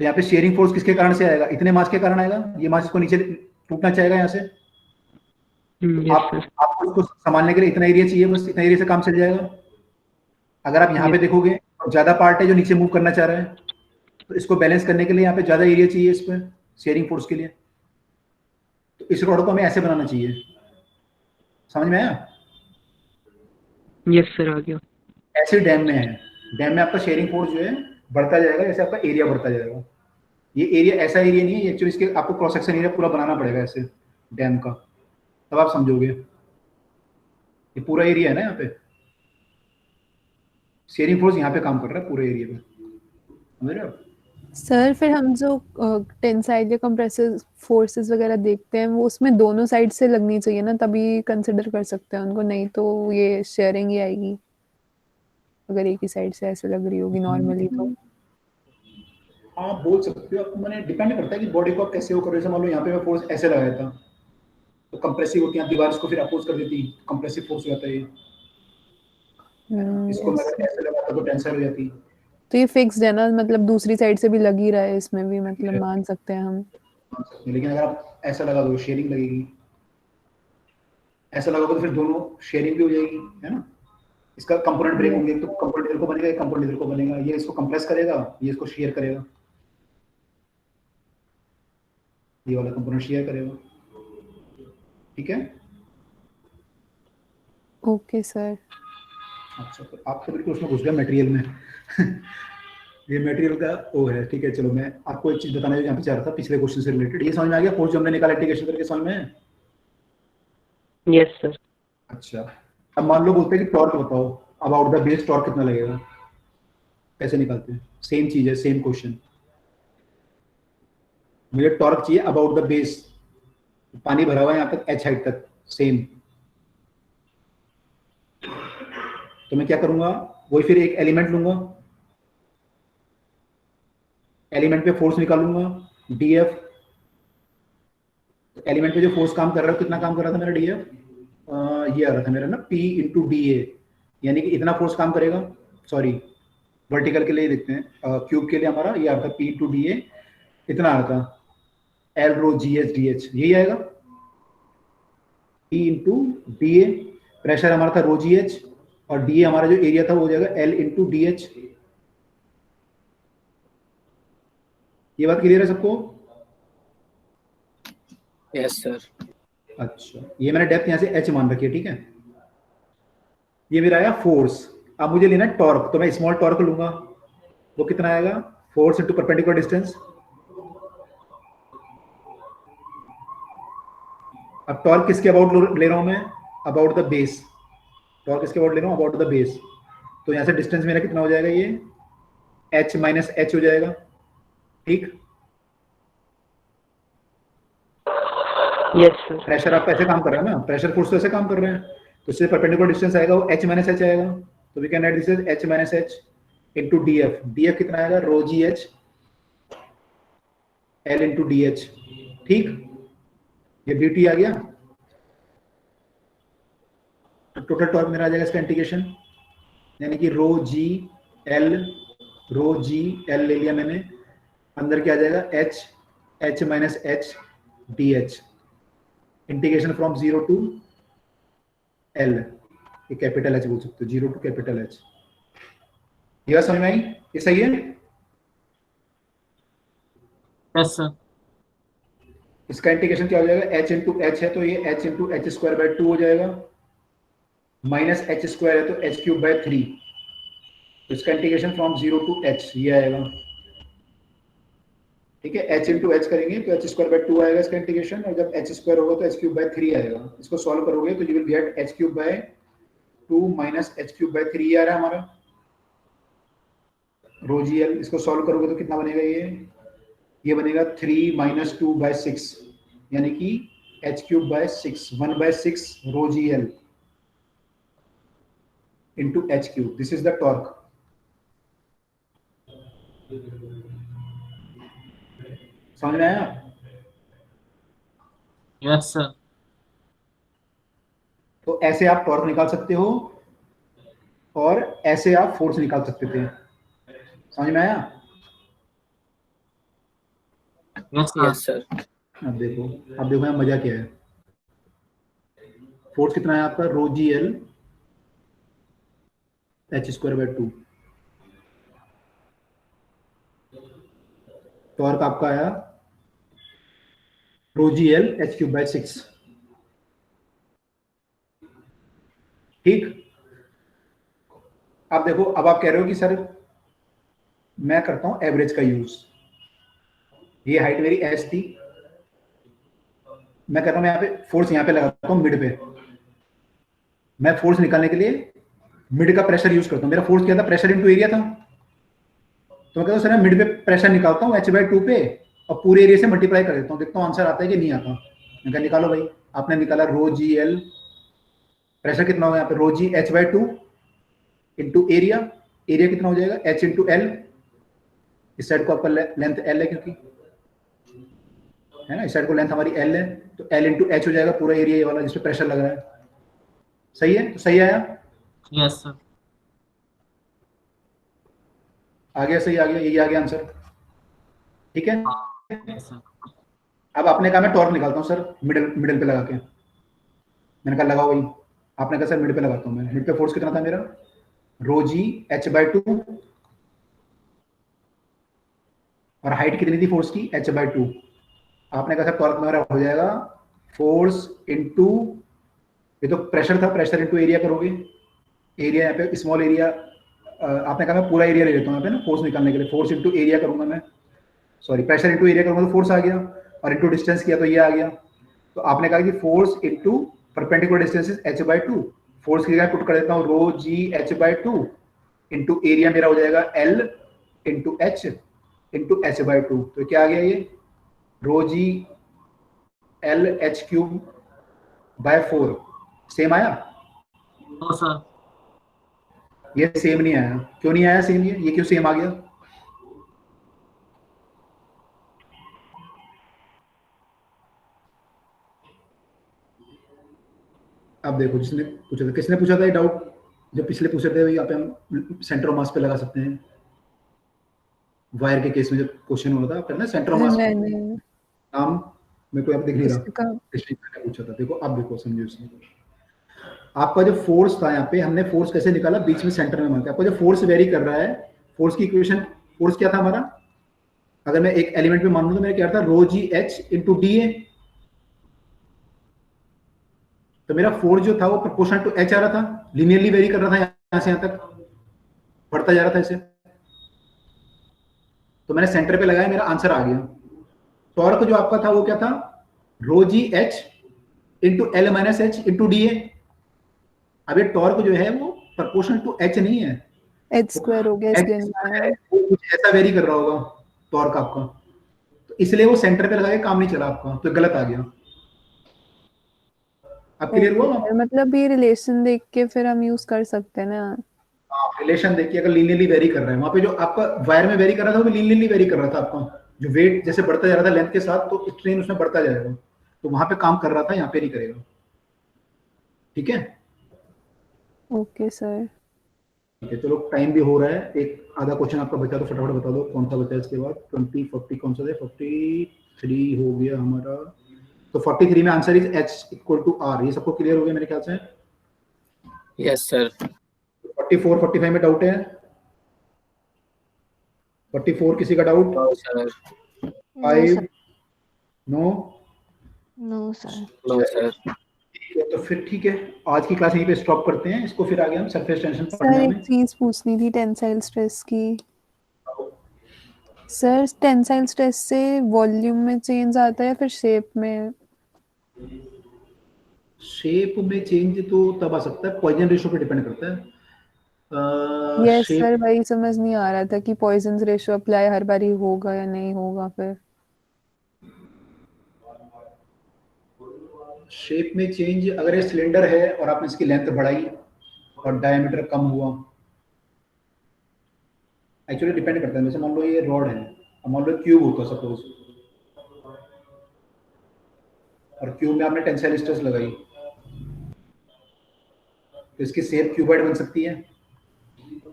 तो यहाँ पे शेयरिंग फोर्स किसके कारण से आएगा? इतने मास के कारण आएगा। ये मास इसको नीचे टूटना चाहेगा यहाँ से, तो यस सर। आपको इसको संभालने के लिए इतना एरिया चाहिए, बस इतना एरिया से काम चल जाएगा। अगर आप यहाँ पे देखोगे तो ज्यादा पार्ट है जो नीचे मूव करना चाह रहा है, तो इसको बैलेंस करने के लिए यहाँ पे ज्यादा एरिया चाहिए इस पर शेयरिंग फोर्स के लिए। तो इस रॉड को हमें ऐसे बनाना चाहिए। समझ में आया? यस सर, आ गया। ऐसे डैम में है, डैम में आपका शेयरिंग फोर्स जो है बढ़ता जाएगा, जैसे आपका एरिया बढ़ता जाएगा। ये एरिया ऐसा एरिया नहीं है एक्चुअली, इसके आपको क्रॉस सेक्शन एरिया पूरा बनाना पड़ेगा ऐसे डैम का, तब आप समझोगे। ये पूरा एरिया है ना, यहाँ पे शेयरिंग फोर्स यहाँ पे काम कर रहा है पूरे एरिया पे, समझ रहे हो? सर फिर हम जो टेंसाइल या कंप्रेसिव फोर्सेस वगैरह देखते हैं वो उसमें दोनों साइड से लगनी चाहिए ना, तभी कंसिडर कर सकते हैं उनको, नहीं तो ये शेयरिंग ही आएगी अगर एक ही साइड से ऐसे लग रही होगी नॉर्मली तो। हाँ बोल सकते हो, आपको मैंने डिपेंड करता है कि बॉडी को आप कैसे वो करो। जैसे मान लो यहाँ पे मैं फोर्स ऐसे लगाया था तो कंप्रेसिव होती है दीवार, इसको फिर अपोज कर देती, कंप्रेसिव फोर्स हो जाता है ये। इसको मैं yes. ऐसे लगाता तो टेंसाइल हो जाती। तो ये फिक्स्ड है ना, मतलब दूसरी साइड से भी लग ही रहा है इसमें भी, मतलब मान सकते हैं हम। लेकिन अगर आप ऐसा लगा दो शेयरिंग लगेगी, ऐसा लगाओगे तो फिर दोनों शेयरिंग भी हो जाएगी, है ना? इसका कंपोनेंट ब्रेक होंगे, तो कंपोनेंट इधर को बनेगा, एक कंपोनेंट इधर को बनेगा, ये इसको कंप्रेस करेगा, ये इसको शेयर करेगा, ये वाला कंपोनेंट शेयर करेगा। ठीक है? Okay sir. अच्छा, तो आप तो बिल्कुल उसमें घुस गया मटेरियल में। ये मटेरियल का वो है। ठीक है, चलो मैं आपको एक चीज बताना यहाँ पे चाह रहा था पिछले क्वेश्चन से रिलेटेड। ये समझ में आ गया फोर्स जो हमने निकाला इंटीग्रेशन करके, समझ में है? Yes sir. अच्छा, अब मान लो बोलते हैं कि टॉर्क बताओ, अबाउट द बेस टॉर्क कितना लगेगा, कैसे निकालते हैं? सेम चीज है, सेम क्वेश्चन। मुझे टॉर्क चाहिए अबाउट द बेस, पानी भरा हुआ है यहाँ तक एच हाइट तक, सेम। तो मैं क्या करूंगा, वही फिर एक एलिमेंट लूंगा, एलिमेंट पे फोर्स निकालूंगा डीएफ। एलिमेंट पे जो फोर्स काम कर रहा है, कितना काम कर रहा था मेरा डीएफ, ये आ रहा था मेरा ना पी इंटू डी ए, यानी कि इतना फोर्स काम करेगा। सॉरी, वर्टिकल के लिए देखते हैं, क्यूब के लिए हमारा ये आ रहा था पी इंटू डी ए, इतना आ रहा था L rho G H D H, यही आएगा पी इंटू डी ए। प्रेशर हमारा था रो जी एच, और डी ए हमारा जो एरिया था वो हो जाएगा एल इंटू डी एच। ये बात क्लियर है सबको? Yes sir. अच्छा, ये मैंने डेप्थ यहाँ से h मान रखी है, ठीक है? ये मेरा आया फोर्स। अब मुझे लेना है टॉर्क, तो मैं स्मॉल टॉर्क लूंगा, वो कितना आएगा, फोर्स इंटू परपेंडिकुलर डिस्टेंस। अब टॉर्क किसके अबाउट ले रहा हूं मैं, अबाउट द बेस। टॉर्क किसके अबाउट ले रहा हूं, अबाउट द बेस। तो यहाँ से डिस्टेंस मेरा कितना हो जाएगा, ये h माइनस एच हो जाएगा। ठीक, यस सर। प्रेशर आप ऐसे काम कर रहे हैं ना, प्रेशर फोर्स तो ऐसे काम कर रहे हैं, तो इससे परपेंडिकुलर डिस्टेंस आएगा वो h माइनस एच आएगा। तो we can write this as h minus H into df। df कितना आएगा, rho G H l into dh। ठीक, ये dt आ गया। तो टोटल टॉर्क मेरा आ जाएगा इसका इंटीग्रेशन, यानी कि रो जी एल ले लिया मैंने, अंदर क्या आ जाएगा h minus H dh, integration from 0 to l, ये कैपिटल H बोल सकते हो, 0 टू कैपिटल H। ये बात समझ में आई? ये सही है? Yes sir. इसका इंटीग्रेशन क्या हो जाएगा, h इंटू एच है तो ये h into H square by 2 हो जाएगा, माइनस एच स्क्वायर है तो h क्यूब बाय 3। तो इसका इंटीग्रेशन फ्रॉम 0 टू h ये आएगा। ठीक है, h इंटू एच करेंगे तो एच स्क्वायर बाय 2 आएगा इसका इंटीग्रेशन, और जब h स्क्वायर होगा तो h क्यूब बाय 3 आएगा। इसको सॉल्व करोगे तो you will gate h cube bye 2 minus h cube bye 3 आ रहा है हमारा रो जी एल। इसको सॉल्व करोगे तो कितना बनेगा, ये बनेगा 3 माइनस 2 बाय 6, यानी कि h क्यूब बाय 6, 1 बाय 6 rho G L into H cube. This is the torque. समझ में आया? Yes sir. तो ऐसे आप टॉर्क निकाल सकते हो और ऐसे आप फोर्स निकाल सकते थे। समझ में आया? Yes yes sir. अब देखो यहाँ मजा क्या है। फोर्स कितना है आपका, rho G L H square by 2। Torque आपका आया rho G L H cube by 6। ठीक। अब देखो, अब आप कह रहे हो कि सर मैं करता हूं एवरेज का यूज। ये हाइट मेरी एस थी, मैं कहता हूं मैं यहाँ पे फोर्स यहाँ पे लगाता हूँ मिड पे। मैं फोर्स निकालने के लिए मिड का प्रेशर यूज करता हूँ। मेरा फोर्स क्या था, प्रेशर इनटू एरिया था। तो मैं कहता हूँ सर मैं मिड पे प्रेशर निकालता हूँ h/2 पे और पूरे एरिया से मल्टीप्लाई कर देता हूँ, देखता हूँ आंसर आता है कि नहीं आता। मैं कहा निकालो भाई। आपने निकाला रो जी एल, प्रेशर कितना होगा यहाँ पे, रो जी h/2 इंटू एरिया। एरिया कितना हो जाएगा, h इंटू एल। इस साइड को आपका लेंथ एल है क्योंकि है ना, इस साइड को लेंथ हमारी एल है, तो एल इंटू एच हो जाएगा पूरा एरिया ये वाला जिसपे प्रेशर लग रहा है। सही है, तो सही आया। Yes sir. आ गया, सही आ गया, यही आ गया आंसर। ठीक है। Yes sir. अब आपने कहा मैं टॉर्क निकालता हूँ सर मिडिल पे लगा के। मैंने कहा लगाओ भाई। आपने कहा सर मिड पे लगाता हूँ मैं। मिड पे फोर्स कितना था मेरा, रो जी h/2 और हाइट कितनी थी फोर्स की, h/2। आपने कहा सर टॉर्क मेरा हो जाएगा फोर्स इंटू, ये तो प्रेशर था, प्रेशर इंटू एरिया करोगे। एरिया यहाँ पे स्मॉल एरिया, आपने कहा मैं पूरा एरिया ले लेता हूँ यहाँ पे ना फोर्स निकालने के लिए। फोर्स इंटू एरिया करूंगा मैं, सॉरी प्रेशर इंटू एरिया करूंगा तो फोर्स आ गया, और इंटू डिस्टेंस किया तो ये आ गया। तो आपने कहा कि force into perpendicular distance is h/2। Force की जगह पुट कर देता हूँ रो जी h/2 इंटू एरिया मेरा हो जाएगा L into H into h/2। तो क्या आ गया ये, rho G L H cube by 4। Same आया? No sir. ये सेम नहीं आया। क्यों नहीं आया सेम, ये क्यों सेम आ गया? अब देखो, जिसने पूछा था, किसने पूछा था ये डाउट जो पिछले पूछे थे, यहाँ पे हम सेंटर ऑफ मास पे लगा सकते हैं। वायर के केस में जब क्वेश्चन होता था ना सेंटर ऑफ मास, मैंने नाम मेरे को अब दिख नहीं रहा, इसका पिछली मैंने पूछा था। देखो अब देखो, समझो इसमें आपका जो फोर्स था यहाँ पे, हमने फोर्स कैसे निकाला, बीच में सेंटर में मान के। आपका जो फोर्स वेरी कर रहा है, फोर्स की इक्वेशन, फोर्स क्या था हमारा, अगर मैं एक एलिमेंट पे मान लूं तो मेरा क्या था, rho G H into D A. तो मेरा फोर्स जो था वो प्रोपोर्शनल टू एच आ रहा था, लिनियरली वेरी कर रहा था यहां से यहां तक, बढ़ता जा रहा था इसे। तो मैंने सेंटर पे लगाया, मेरा आंसर आ गया। टॉर्क जो आपका था वो क्या था, rho G H into L minus H into D A. अब ये टॉर्क जो है वो प्रोपोर्शनल टू एच नहीं है, h² हो गया इसलिए नहीं आया। वो कुछ ऐसा वेरी कर रहा होगा टॉर्क आपका, तो इसलिए वो सेंटर पे लगा के काम नहीं चला आपका, तो गलत आ गया। अब क्लियर हुआ ना? मतलब ये रिलेशन देख के फिर हम यूज कर सकते हैं ना। रिलेशन देखिए, अगर लीनियरली वेरी कर रहा है, वहां पे जो आपका वायर में वेरी कर रहा था वो लीनियरली वेरी कर रहा था आपका, जो वेट जैसे बढ़ता जा रहा था लेंथ के साथ, तो स्ट्रेन उसमें बढ़ता जाएगा, तो वहां पे काम कर रहा था, यहाँ पे नहीं करेगा। ठीक है। Okay sir. ठीक है, चलो टाइम भी हो रहा है, एक आधा क्वेश्चन आपका बचा, तो फटाफट बता दो कौन सा बचा है इसके बाद। 20 40 कौन सा है, 43 हो गया हमारा। तो 43 में answer is H equal to R. ये सबको क्लियर हो गया मेरे ख्याल से। Yes sir. 44 45 में डाउट है? 44 किसी का doubt? No sir. 5 no no sir. No sir. तो फिर ठीक है, आज की क्लास यहीं पे स्टॉप करते हैं। इसको फिर आगे हम सरफेस टेंशन सर पढ़ने एक में। चीज पूछनी थी टेंसाइल स्ट्रेस की। सर टेंसाइल स्ट्रेस से वॉल्यूम में चेंज आता है या फिर शेप में? शेप में चेंज तो तब आ सकता है, पॉइजन रेशियो पे डिपेंड करता है। यस शेप, सर, वही समझ नहीं आ रहा था कि पॉइजन रेशियो अप्लाई हर बार ही होगा या नहीं होगा फिर। शेप में चेंज, अगर ये सिलेंडर है और आपने इसकी लेंथ बढ़ाई और डायमीटर कम हुआ, एक्चुअली डिपेंड करता है। जैसे मान लो ये रॉड है, अब मान लो क्यूब होता सपोज, और क्यूब में आपने टेंसाइल स्ट्रेस लगाई, तो इसकी शेप क्यूबॉइड बन सकती है।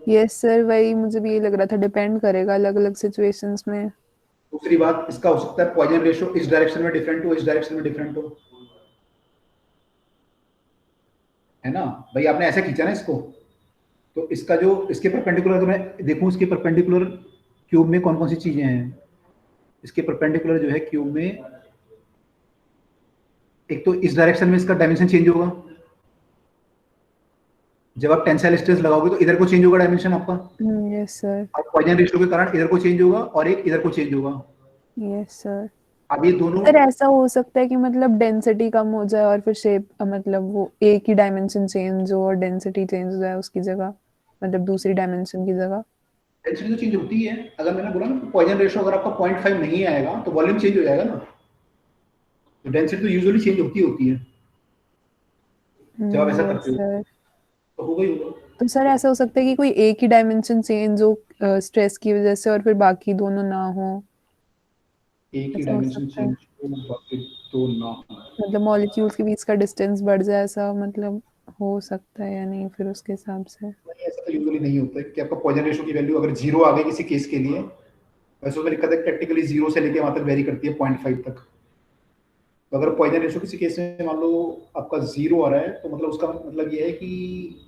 यस सर, वही मुझे भी ये लग रहा था, डिपेंड करेगा अलग अलग सिचुएशंस में। दूसरी बात इसका हो सकता है पॉइजन रेशियो इस डायरेक्शन में डिफरेंट हो, इस डायरेक्शन में डिफरेंट हो, है ना भाई। आपने ऐसे खींचा ना इसको, तो इसका जो इसके परपेंडिकुलर अगर मैं देखूं, इसके परपेंडिकुलर क्यूब में कौन कौन सी चीजें हैं। इसके परपेंडिकुलर जो है क्यूब में, एक तो इस डायरेक्शन में इसका डायमेंशन चेंज होगा। जब आप टेंसाइल स्ट्रेस लगाओगे तो इधर को चेंज होगा डायमेंशन आपका, यस सर। और पॉइजन रेशियो के कारण इधर को चेंज होगा और एक इधर को चेंज होगा। Yes sir. अब ये दोनों सर ऐसा हो सकता है कि मतलब डेंसिटी कम हो जाए और फिर शेप मतलब वो एक ही डायमेंशन चेंज हो और डेंसिटी चेंज हो जाए उसकी जगह, मतलब दूसरी डायमेंशन की जगह। डेंसिटी तो चेंज होती है। अगर मैंने बोला ना पॉइजन रेशियो अगर आपका 0.5 नहीं आएगा तो वॉल्यूम चेंज हो जाएगा ना। तो डेंसिटी तो यूजुअली चेंज होती है जब आप ऐसा करते हो, सर तो होगा ही होगा। तो सर ऐसा हो सकता है कि कोई एक ही डायमेंशन चेंज हो स्ट्रेस की वजह से और फिर बाकी दोनों ना हो। एक ही ऐसा हो डायमेंशन सकता है, चेंज हो बाकी तो ना हो। मतलब मॉलिक्यूल्स के बीच का डिस्टेंस बढ़ जाए, ऐसा मतलब हो सकता है या नहीं फिर उसके हिसाब से। नहीं, ऐसा तो यूजुअली नहीं होता है कि आपका पॉइजन रेशियो की वैल्यू अगर 0 आ गई किसी केस के लिए, वैसे उसमें लिखा था प्रैक्टिकली 0 से लेके वहां तक वेरी करती है 0.5 तक। तो अगर पॉइजन रेशियो किसी केस में मान लो आपका 0 आ रहा है, तो मतलब उसका मतलब ये है कि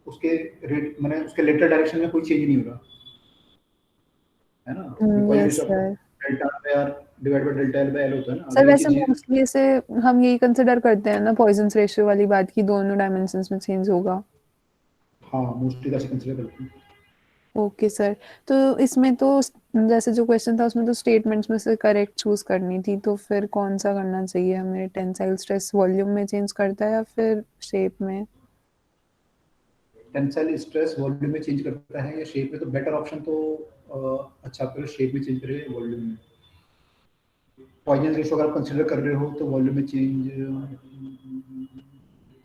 उसके रेट मैंने उसके लेटरल डायरेक्शन में कोई चेंज नहीं होगा, है ना। पॉइजन यस रेशियो आपका sir. Delta R divide by delta L by L होता है ना। सर अगर ये वैसे चीज मोस्टली ऐसे हम यही कंसिडर करते हैं ना पॉइजन रेशियो वाली बात की दोनों डायमेंशंस में चेंज होगा। हाँ मोस्टली ऐसे कंसीडर करते हैं। Okay sir. तो इसमें तो जैसे जो क्वेश्चन था उसमें तो स्टेटमेंट्स में से करेक्ट चूज करनी थी, तो फिर कौन सा करना चाहिए हमें? टेंसाइल स्ट्रेस वॉल्यूम में चेंज करता है या फिर शेप में? टेंसाइल स्ट्रेस वॉल्यूम में चेंज करता है या शेप में, तो बेटर ऑप्शन तो अच्छा करो शेप में चेंज करे वॉल्यूम में। पॉइजन रेशियो अगर आप कंसीडर कर रहे हो तो वॉल्यूम में चेंज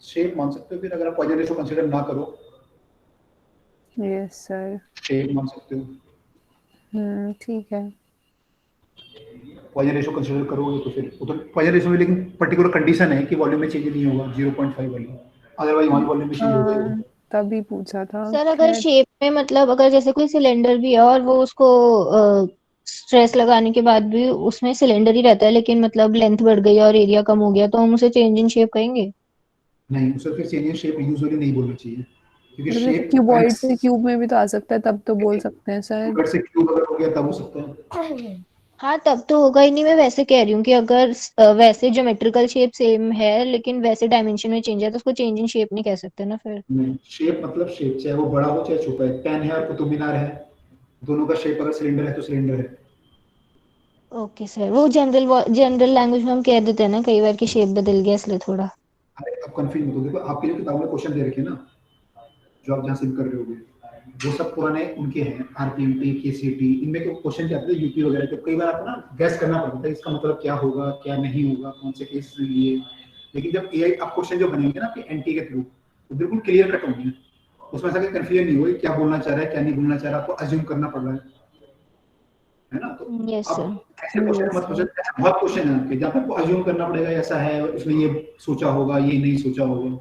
शेप मान सकते हो। फिर अगर आप पॉइजन रेशियो कंसीडर ना करो, यस सर। शेप मान सकते हो। ठीक है। पॉइजन रेशियो कंसीडर करोगे तो फिर तो पॉइजन रेशियो में लेकिन पर्टिकुलर कंडीशन है कि वॉल्यूम में चेंज नहीं होगा 0.5 वाली, अदरवाइज वहाँ वॉल्यूम में चेंज होगा ही होगा। तभी पूछा था। सर अगर खैर शेप में मतलब अगर जैसे कोई सिलेंडर भी है और वो उसको स्ट्रेस लगाने के बाद भी उसमें सिलेंडर ही रहता है, लेकिन मतलब लेंथ बढ़ गई और एरिया कम हो गया, तो हम उसे चेंज इन शेप कहेंगे? नहीं, उसे फिर चेंज इन शेप यूजुअली नहीं बोलना चाहिए, क्योंकि मतलब जैसे शेप क्यूबॉइड से क्यूब में भी तो आ सकता है, तब तो बोल सकते हैं शायद। अगर से क्यूब अगर हो गया तब हो सकता है। हाँ तब तो होगा ही नहीं। मैं वैसे कह रही हूँ कि अगर वैसे ज्योमेट्रिकल शेप सेम है लेकिन वैसे डायमेंशन में चेंज है तो उसको चेंज इन शेप नहीं कह सकते ना फिर। नहीं, शेप मतलब शेप, चाहे वो बड़ा हो चाहे छोटा है। पेन है और कुतुब मीनार है, दोनों का शेप अगर सिलेंडर है तो सिलेंडर है। ओके सर, वो जनरल जनरल लैंग्वेज में हम कह देते हैं ना कई बार कि शेप बदल गया इसलिए थोड़ा। अरे आप कंफ्यूज मत हो, देखो आपकी जो किताब में क्वेश्चन दे रखे हैं ना, जो आप जहाँ से भी कर रहे होगे, वो सब पुराने उनके हैं, आरपीएमटी केसीटी, इनमें के क्वेश्चन क्या आते हैं यूपी वगैरह के। कई बार आपको ना गैस करना पड़ता है इसका मतलब क्या होगा क्या नहीं होगा, कौन से केस में ये। लेकिन जब एआई आप क्वेश्चन जो बनेंगे ना आपके एनटी के थ्रू, वो बिल्कुल क्लियर कट होंगे, उसमें ऐसा कोई कंफ्यूजन नहीं होगी क्या बोलना चाह रहा है क्या नहीं बोलना चाह रहा है, आपको अज्यूम करना पड़ रहा है ना। तो यस सर। अब ऐसे क्वेश्चन मत पूछो, बहुत क्वेश्चन है आपके जहाँ पे आपको अज्यूम करना पड़ेगा ऐसा है, उसने ये सोचा होगा ये नहीं सोचा होगा।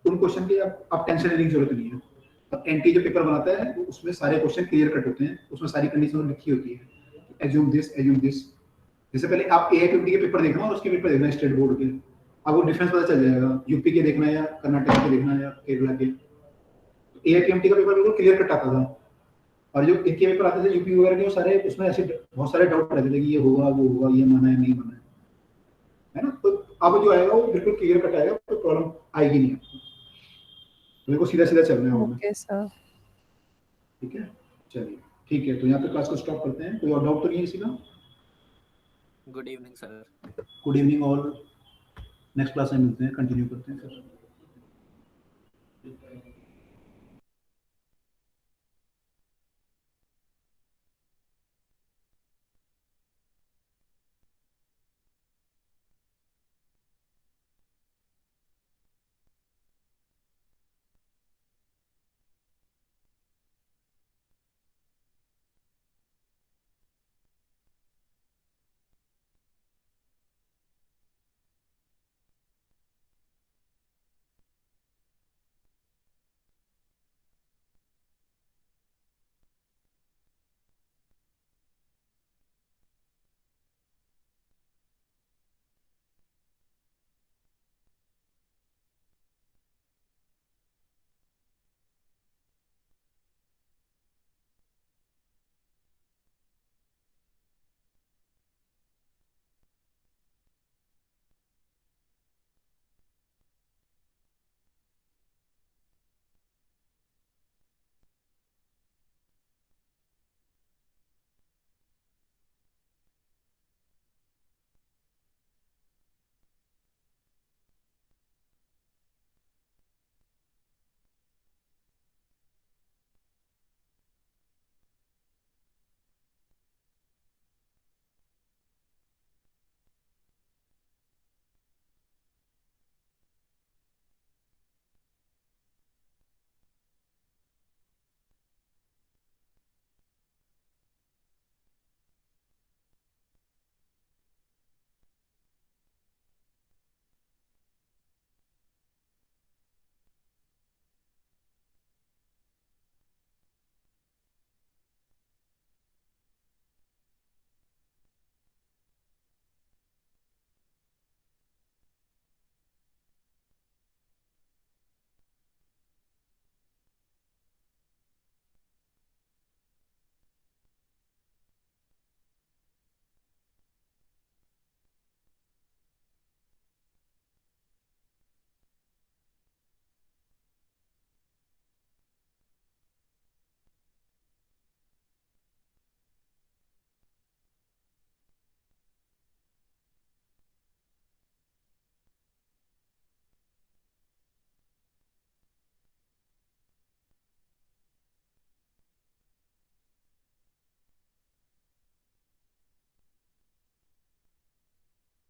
उन क्वेश्चन की आप टेंशन लेने की जरूरत नहीं है। अब एनटी जो पेपर बनाता है वो उसमें सारे क्वेश्चन क्लियर कट होते हैं, उसमें सारी कंडीशन लिखी होती है, एज्यूम दिस एज्यूम दिस। जैसे पहले आप एआईएमडी के पेपर देखना और उसके पेपर देखना स्टेट बोर्ड के, आपको डिफरेंस पता चल जाएगा यूपी के देखना है या कर्नाटक के देखना है या केरला के। एआईएमडी का पेपर बिल्कुल क्लियर कट आता था, और जो इनके पेपर आते थे यूपी वगैरह के, वो सारे उसमें ऐसे बहुत सारे डाउट रहते थे कि ये होगा वो होगा, ये माना है नहीं माना है ना। तो अब जो आएगा वो बिल्कुल क्लियर कट आएगा, कोई प्रॉब्लम आएगी नहीं आपको, बिल्कुल सीधा सीधा चलना है हमें। Okay sir. ठीक है, चलिए ठीक है, तो यहाँ पे क्लास को स्टॉप करते हैं। कोई और डाउट तो नहीं है किसी का? Good evening sir. Good evening all, next class में मिलते हैं, कंटिन्यू करते हैं सर।